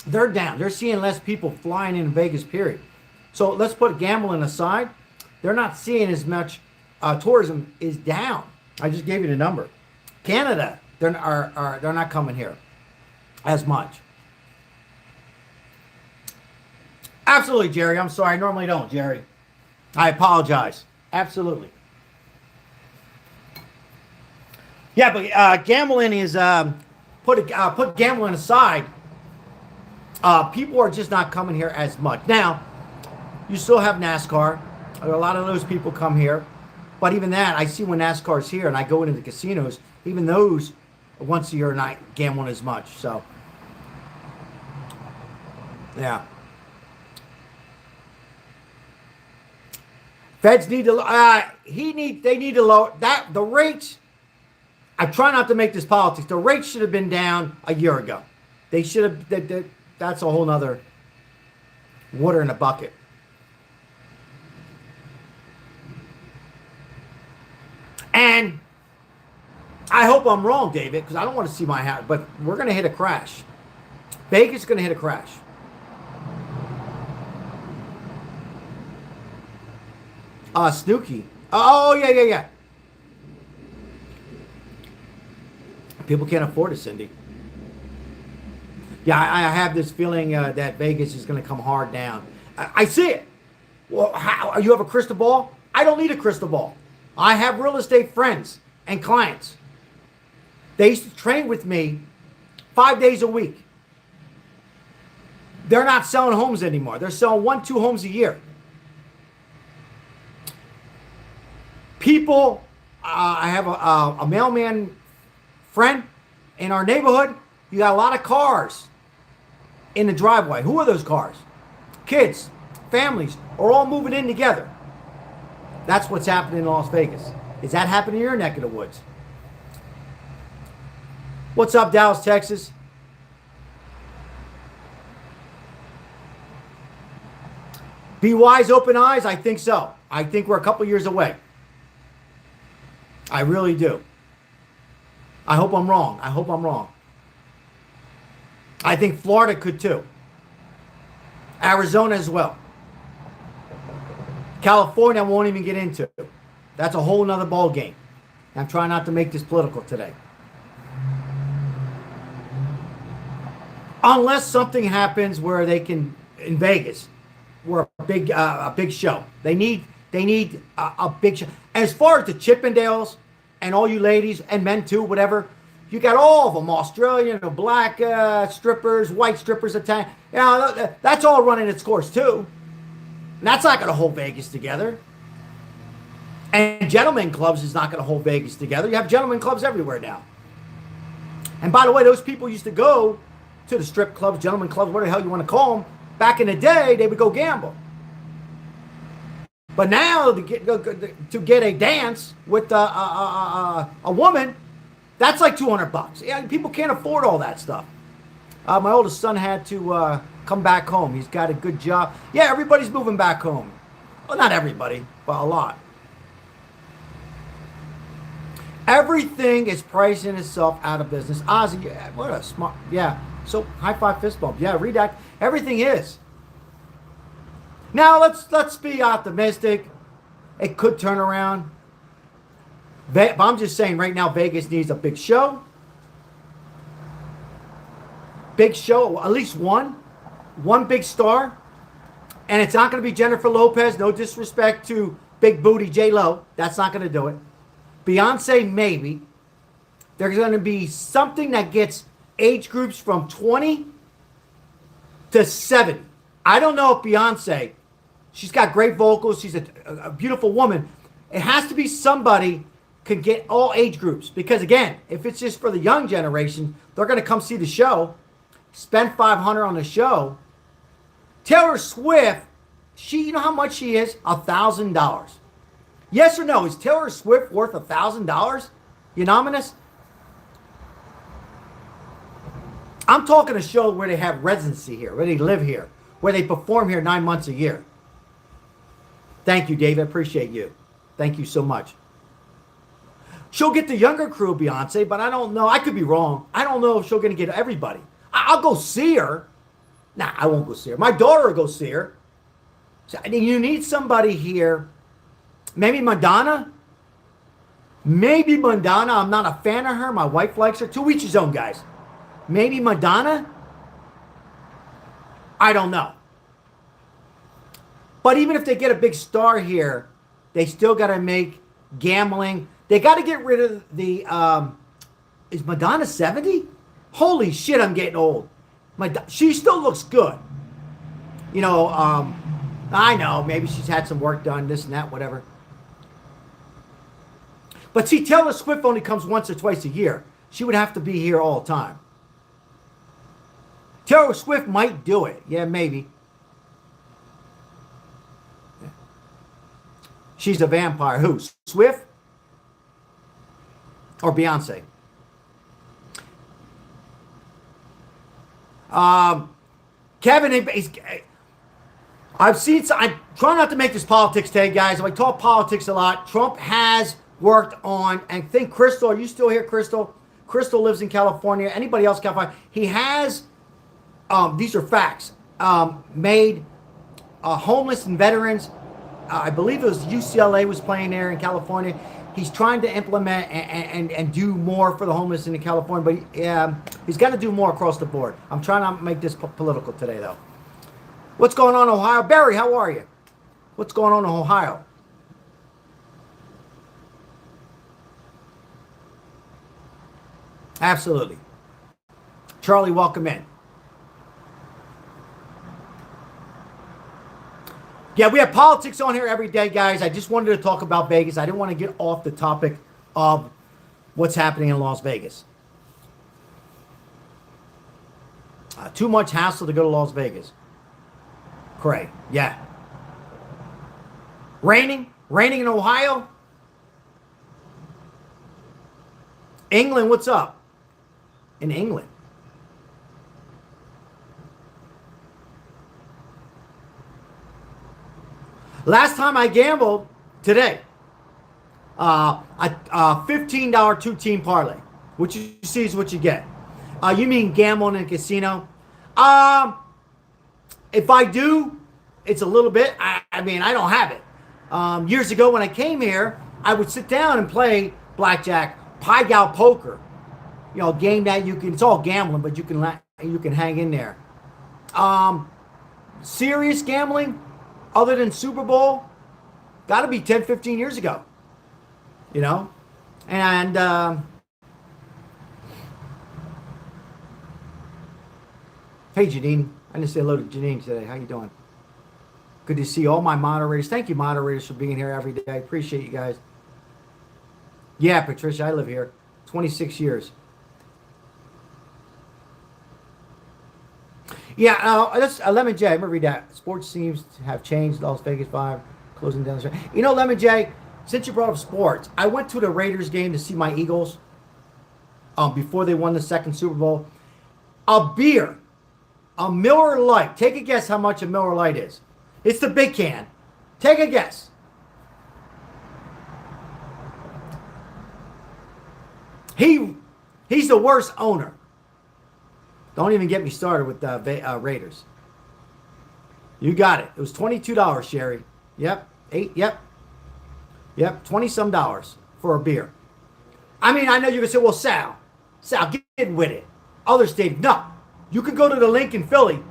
They're down. They're seeing less people flying in Vegas, period. So let's put gambling aside. They're not seeing as much. Tourism is down. I just gave you the number. Canada, they're not coming here as much. Absolutely, Jerry. I'm sorry. I normally don't, Jerry. I apologize. Absolutely. Yeah, but gambling is put gambling aside. People are just not coming here as much. Now, you still have NASCAR. A lot of those people come here. But even that, I see when NASCAR's here and I go into the casinos, even those once a year are not gambling as much. So, yeah. Feds need to, they need to lower that, the rates. I try not to make this politics. The rates should have been down a year ago. They should have, that's a whole nother water in a bucket. And I hope I'm wrong, David, because I don't want to see my house, but we're going to hit a crash. Vegas is going to hit a crash. Snooki. Oh, yeah. People can't afford it, Cindy. Yeah, I have this feeling that Vegas is going to come hard down. I see it. Well, how? You have a crystal ball? I don't need a crystal ball. I have real estate friends and clients. They used to train with me 5 days a week. They're not selling homes anymore. They're selling 1-2 homes a year. People, I have a mailman friend in our neighborhood. You got a lot of cars in the driveway. Who are those cars? Kids, families are all moving in together. That's what's happening in Las Vegas. Is that happening in your neck of the woods? What's up, Dallas, Texas? Be wise, open eyes? I think so. I think we're a couple years away. I really do. I hope I'm wrong. I think Florida could too. Arizona as well. California I won't even get into. That's a whole nother ball game. I'm trying not to make this political today. Unless something happens where they can, in Vegas, we're a big show. They need a big show. As far as the Chippendales and all you ladies and men too, whatever, You got all of them, Australian, black strippers, white strippers, Italian. That's all running its course too. And that's not going to hold Vegas together. And gentlemen clubs is not going to hold Vegas together. You have gentlemen clubs everywhere now. And by the way, those people used to go to the strip clubs, gentlemen clubs, whatever the hell you want to call them. Back in the day, they would go gamble. But now to get a dance with a woman, that's like $200. Yeah, people can't afford all that stuff. My oldest son had to come back home. He's got a good job. Yeah, everybody's moving back home. Well, not everybody, but a lot. Everything is pricing itself out of business. Ozzy, yeah, what a smart, yeah. So high five, fist bump. Yeah, read that. Everything is. Now let's be optimistic. It could turn around. But I'm just saying right now Vegas needs a big show. Big show, at least one big star. And it's not going to be Jennifer Lopez. No disrespect to big booty J-Lo. That's not going to do it. Beyonce, maybe. There's going to be something that gets age groups from 20 to 70. I don't know if Beyonce, she's got great vocals. She's a beautiful woman. It has to be somebody can get all age groups. Because again, if it's just for the young generation, they're going to come see the show, spend $500 on the show. Taylor Swift, you know how much she is? $1,000. Yes or no? Is Taylor Swift worth $1,000? Unanimous? I'm talking a show where they have residency here, where they live here, where they perform here 9 months a year. Thank you, David. Appreciate you. Thank you so much. She'll get the younger crew, Beyonce, but I don't know. I could be wrong. I don't know if she'll going to get everybody. I'll go see her. Nah, I won't go see her. My daughter will go see her. So, you need somebody here. Maybe Madonna. Maybe Madonna. I'm not a fan of her. My wife likes her. To each his own, guys. Maybe Madonna. I don't know. But even if they get a big star here, they still got to make gambling. They got to get rid of the. Is Madonna 70? Holy shit! I'm getting old. She still looks good. I know maybe she's had some work done, this and that, whatever. But see, Taylor Swift only comes once or twice a year. She would have to be here all the time. Taylor Swift might do it. Yeah, maybe. Yeah. She's a vampire. Who? Swift? Or Beyonce? Kevin, I've seen, I try not to make this politics today, guys. I talk politics a lot. Trump has worked on, and think Crystal, are you still here, Crystal? Crystal lives in California. Anybody else in California? He has, these are facts, made homeless and veterans, I believe it was UCLA was playing there in California. He's trying to implement and do more for the homeless in California, but he's got to do more across the board. I'm trying not to make this political today, though. What's going on in Ohio? Barry, how are you? What's going on in Ohio? Absolutely. Charlie, welcome in. Yeah, we have politics on here every day, guys. I just wanted to talk about Vegas. I didn't want to get off the topic of what's happening in Las Vegas. Too much hassle to go to Las Vegas. Cray, yeah. Raining in Ohio. England, what's up? In England. Last time I gambled, today, a $15 two-team parlay. What you see is what you get. You mean gambling in a casino? If I do, it's a little bit. I mean, I don't have it. Years ago when I came here, I would sit down and play blackjack, Pai Gow poker. A game that it's all gambling, but you can hang in there. Serious gambling, other than Super Bowl, got to be 10, 15 years ago. And Hey, Janine. I didn't say hello to Janine today. How you doing? Good to see all my moderators. Thank you, moderators, for being here every day. Appreciate you guys. Yeah, Patricia, I live here. 26 years. Yeah, that's Lemon J. I'm gonna read that. Sports seems to have changed. Las Vegas 5 closing down the street. You know, Lemon J. Since you brought up sports, I went to the Raiders game to see my Eagles. Before they won the second Super Bowl, a beer, a Miller Lite. Take a guess how much a Miller Lite is. It's the big can. Take a guess. He's the worst owner. Don't even get me started with the Raiders. You got it. It was $22, Sherry. Yep. 8. Yep. 20-some dollars for a beer. I mean, I know you're gonna say, "Well, Sal, get with it." Other states, no. You can go to the Link in Philly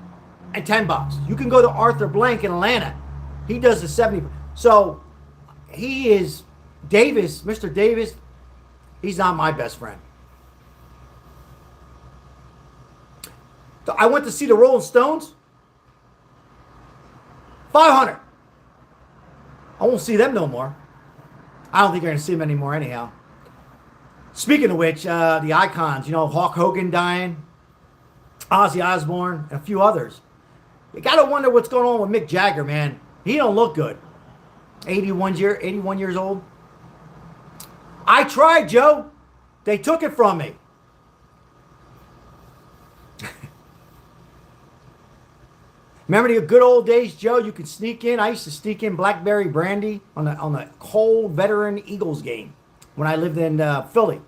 at $10. You can go to Arthur Blank in Atlanta. He does the 70. So he is Davis, Mr. Davis. He's not my best friend. So I went to see the Rolling Stones. 500. I won't see them no more. I don't think you're going to see them anymore anyhow. Speaking of which, the icons, you know, Hulk Hogan dying, Ozzy Osbourne, and a few others. You got to wonder what's going on with Mick Jagger, man. He don't look good. 81 years old. I tried, Joe. They took it from me. Remember the good old days, Joe? You could sneak in. I used to sneak in blackberry brandy on the cold veteran Eagles game when I lived in Philly.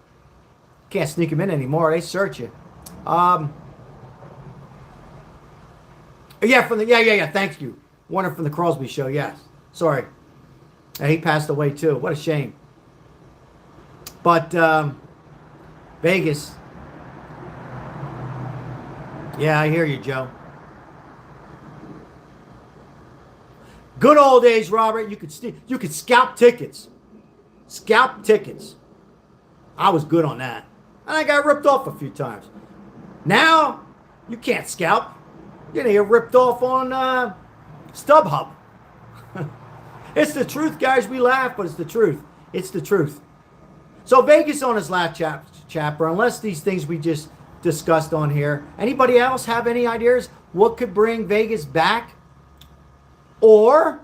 Can't sneak them in anymore. They search you. Yeah. Thank you, Warner from the Crosby Show. Yes. Sorry. He passed away too. What a shame. But Vegas. Yeah, I hear you, Joe. Good old days, Robert. You could scalp tickets. Scalp tickets. I was good on that. And I got ripped off a few times. Now, you can't scalp. You're going to get ripped off on StubHub. It's the truth, guys. We laugh, but it's the truth. It's the truth. So Vegas on his last chapter, unless these things we just discussed on here. Anybody else have any ideas what could bring Vegas back? Or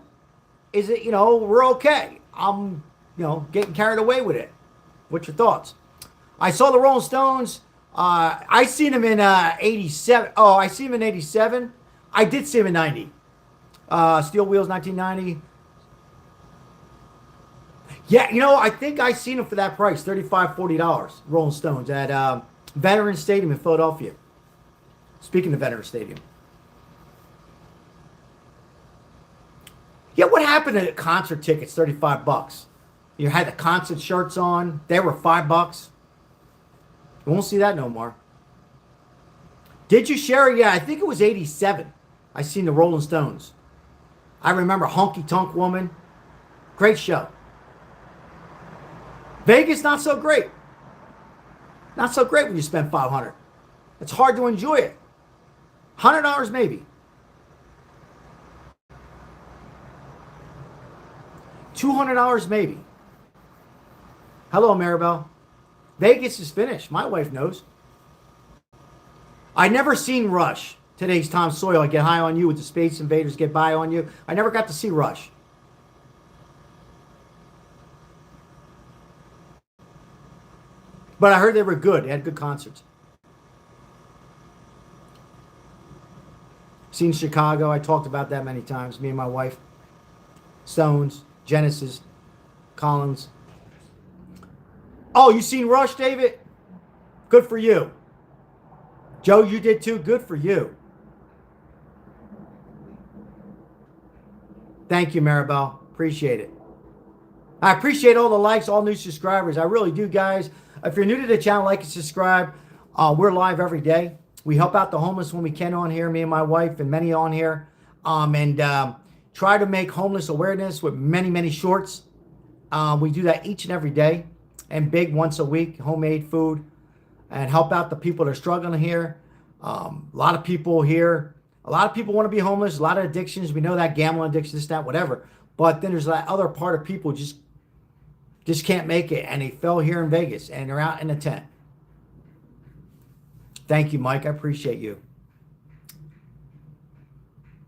is it, we're okay? I'm, getting carried away with it. What's your thoughts? I saw the Rolling Stones. I seen them in 87. Oh, I seen them in 87. I did see them in 90. Steel Wheels, 1990. Yeah, I think I seen them for that price, $35, $40. Rolling Stones at Veterans Stadium in Philadelphia. Speaking of Veterans Stadium. Yeah, what happened to concert tickets? $35. You had the concert shirts on. They were $5. You won't see that no more. Did you share? Yeah, I think it was 87. I seen the Rolling Stones. I remember Honky Tonk Woman. Great show. Vegas, not so great. Not so great when you spend $500. It's hard to enjoy it. $100 maybe. $200 maybe. Hello, Maribel. Vegas is finished. My wife knows. I never seen Rush. Today's Tom Sawyer. I Get High on You with the Space Invaders Get By on You. I never got to see Rush. But I heard they were good. They had good concerts. Seen Chicago. I talked about that many times. Me and my wife. Stones, Genesis, Collins. Oh, you seen Rush, David? Good for you. Joe, you did too. Good for you. Thank you, Maribel. Appreciate it. I appreciate all the likes, all new subscribers. I really do, guys. If you're new to the channel, like and subscribe. We're live every day. We help out the homeless when we can on here, me and my wife and many on here. Try to make homeless awareness with many, many shorts. We do that each and every day. And big once a week, homemade food. And help out the people that are struggling here. A lot of people here, a lot of people want to be homeless, a lot of addictions. We know that gambling addiction, this, that, whatever. But then there's that other part of people just can't make it. And they fell here in Vegas and they're out in a tent. Thank you, Mike. I appreciate you.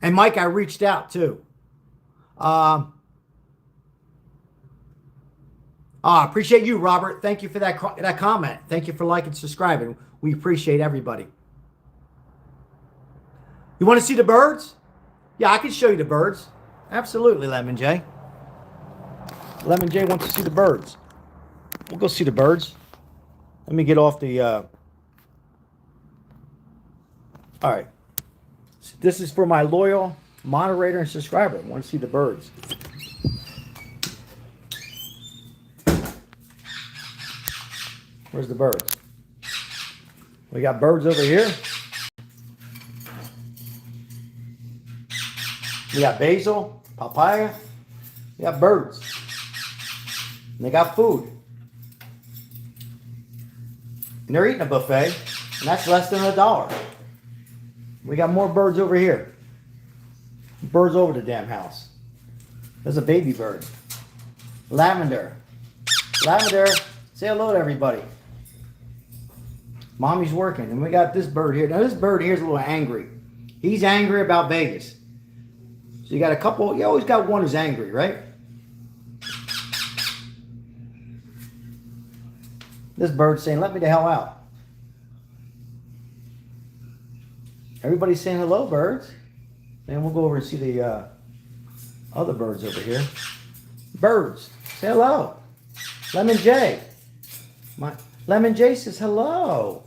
And Mike, I reached out too. I appreciate you, Robert. Thank you for that comment. Thank you for liking, subscribing. We appreciate everybody. You want to see the birds? Yeah, I can show you the birds. Absolutely, Lemon J. Lemon J wants to see the birds. We'll go see the birds. Let me get off the... All right. So this is for my loyal moderator and subscriber. I want to see the birds. Where's the birds? We got birds over here. We got basil, papaya. We got birds. And they got food. And they're eating a buffet. And that's less than $1. We got more birds over here. Birds over the damn house. There's a baby bird. Lavender. Lavender, say hello to everybody. Mommy's working. And we got this bird here. Now this bird here is a little angry. He's angry about Vegas. So you got a couple, you always got one who's angry, right? This bird's saying, let me the hell out. Everybody's saying hello, birds. And we'll go over and see the other birds over here. Birds, say hello. Lemon J. Lemon J says hello.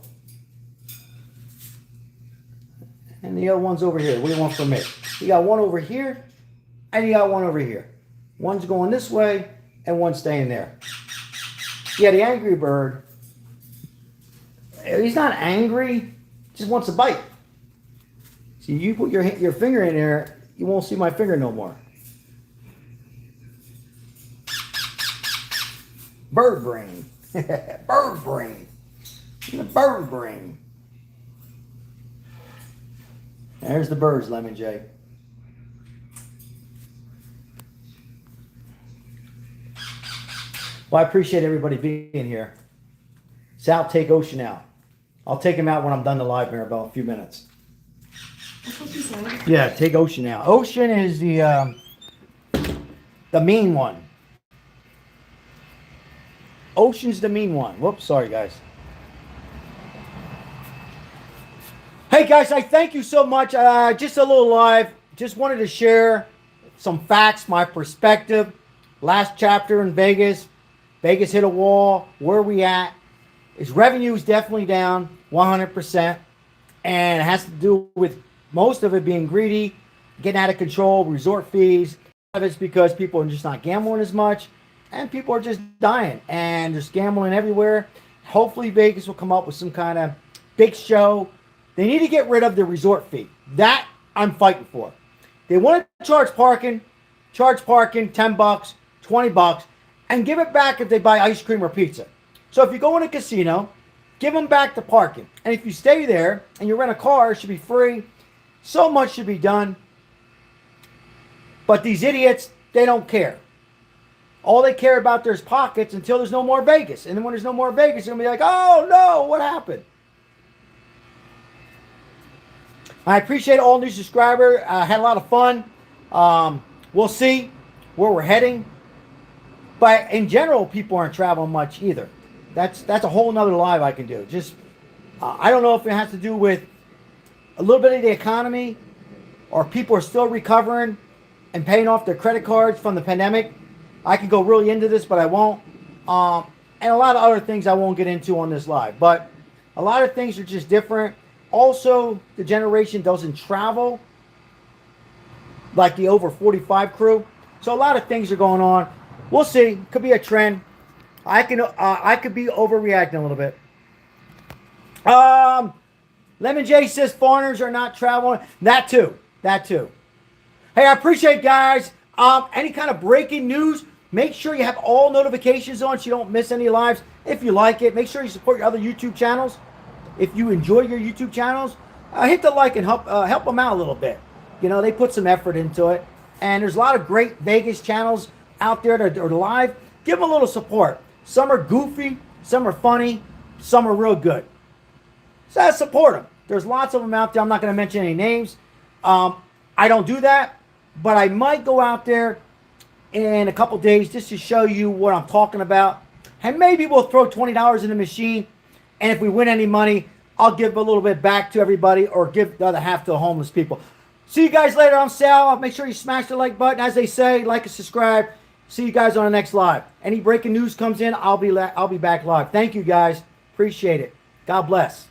And the other one's over here. What do you want from me? You got one over here, and you got one over here. One's going this way, and one's staying there. Yeah, the angry bird, he's not angry, just wants a bite. See, you put your finger in there, you won't see my finger no more. Bird brain. Bird brain. The bird brain. There's the birds, Lemon J. Well, I appreciate everybody being here. Sal, take Ocean out. I'll take him out when I'm done the live here in about a few minutes. That's what you said. Yeah, take Ocean out. Ocean is the mean one. Ocean's the mean one. Whoops, sorry guys. Hey guys, I thank you so much. Just a little live. Just wanted to share some facts, my perspective. Last chapter in Vegas. Vegas hit a wall. Where are we at? Its revenue is definitely down 100%. And it has to do with most of it being greedy, getting out of control, resort fees. A lot of it's because people are just not gambling as much. And people are just dying. And there's gambling everywhere. Hopefully Vegas will come up with some kind of big show. They need to get rid of the resort fee. That I'm fighting for. They want to charge parking, $10, $20, and give it back if they buy ice cream or pizza. So if you go in a casino, give them back the parking. And if you stay there and you rent a car, it should be free. So much should be done. But these idiots, they don't care. All they care about their pockets until there's no more Vegas. And then when there's no more Vegas, they're going to be like, oh no, what happened? I appreciate all new subscribers. Had a lot of fun. We'll see where we're heading. But in general, people aren't traveling much either. That's a whole nother live I can do. Just I don't know if it has to do with a little bit of the economy, or people are still recovering and paying off their credit cards from the pandemic. I could go really into this, but I won't. And a lot of other things I won't get into on this live. But a lot of things are just different. Also, the generation doesn't travel like the over 45 crew. So a lot of things are going on. We'll see. Could be a trend. I could be overreacting a little bit. Lemon J says foreigners are not traveling. That too. Hey, I appreciate guys. Any kind of breaking news, make sure you have all notifications on so you don't miss any lives. If you like it, make sure you support your other YouTube channels. If you enjoy your YouTube channels, hit the like and help them out a little bit. You know, they put some effort into it, and there's a lot of great Vegas channels out there that are live. Give them a little support. Some are goofy, some are funny, some are real good. So support them. There's lots of them out there. I'm not going to mention any names. I don't do that, but I might go out there in a couple days just to show you what I'm talking about. And maybe we'll throw $20 in the machine, and if we win any money, I'll give a little bit back to everybody or give the other half to the homeless people. See you guys later. I'm Sal. Make sure you smash the like button. As they say, like and subscribe. See you guys on the next live. Any breaking news comes in, I'll be back live. Thank you guys. Appreciate it. God bless.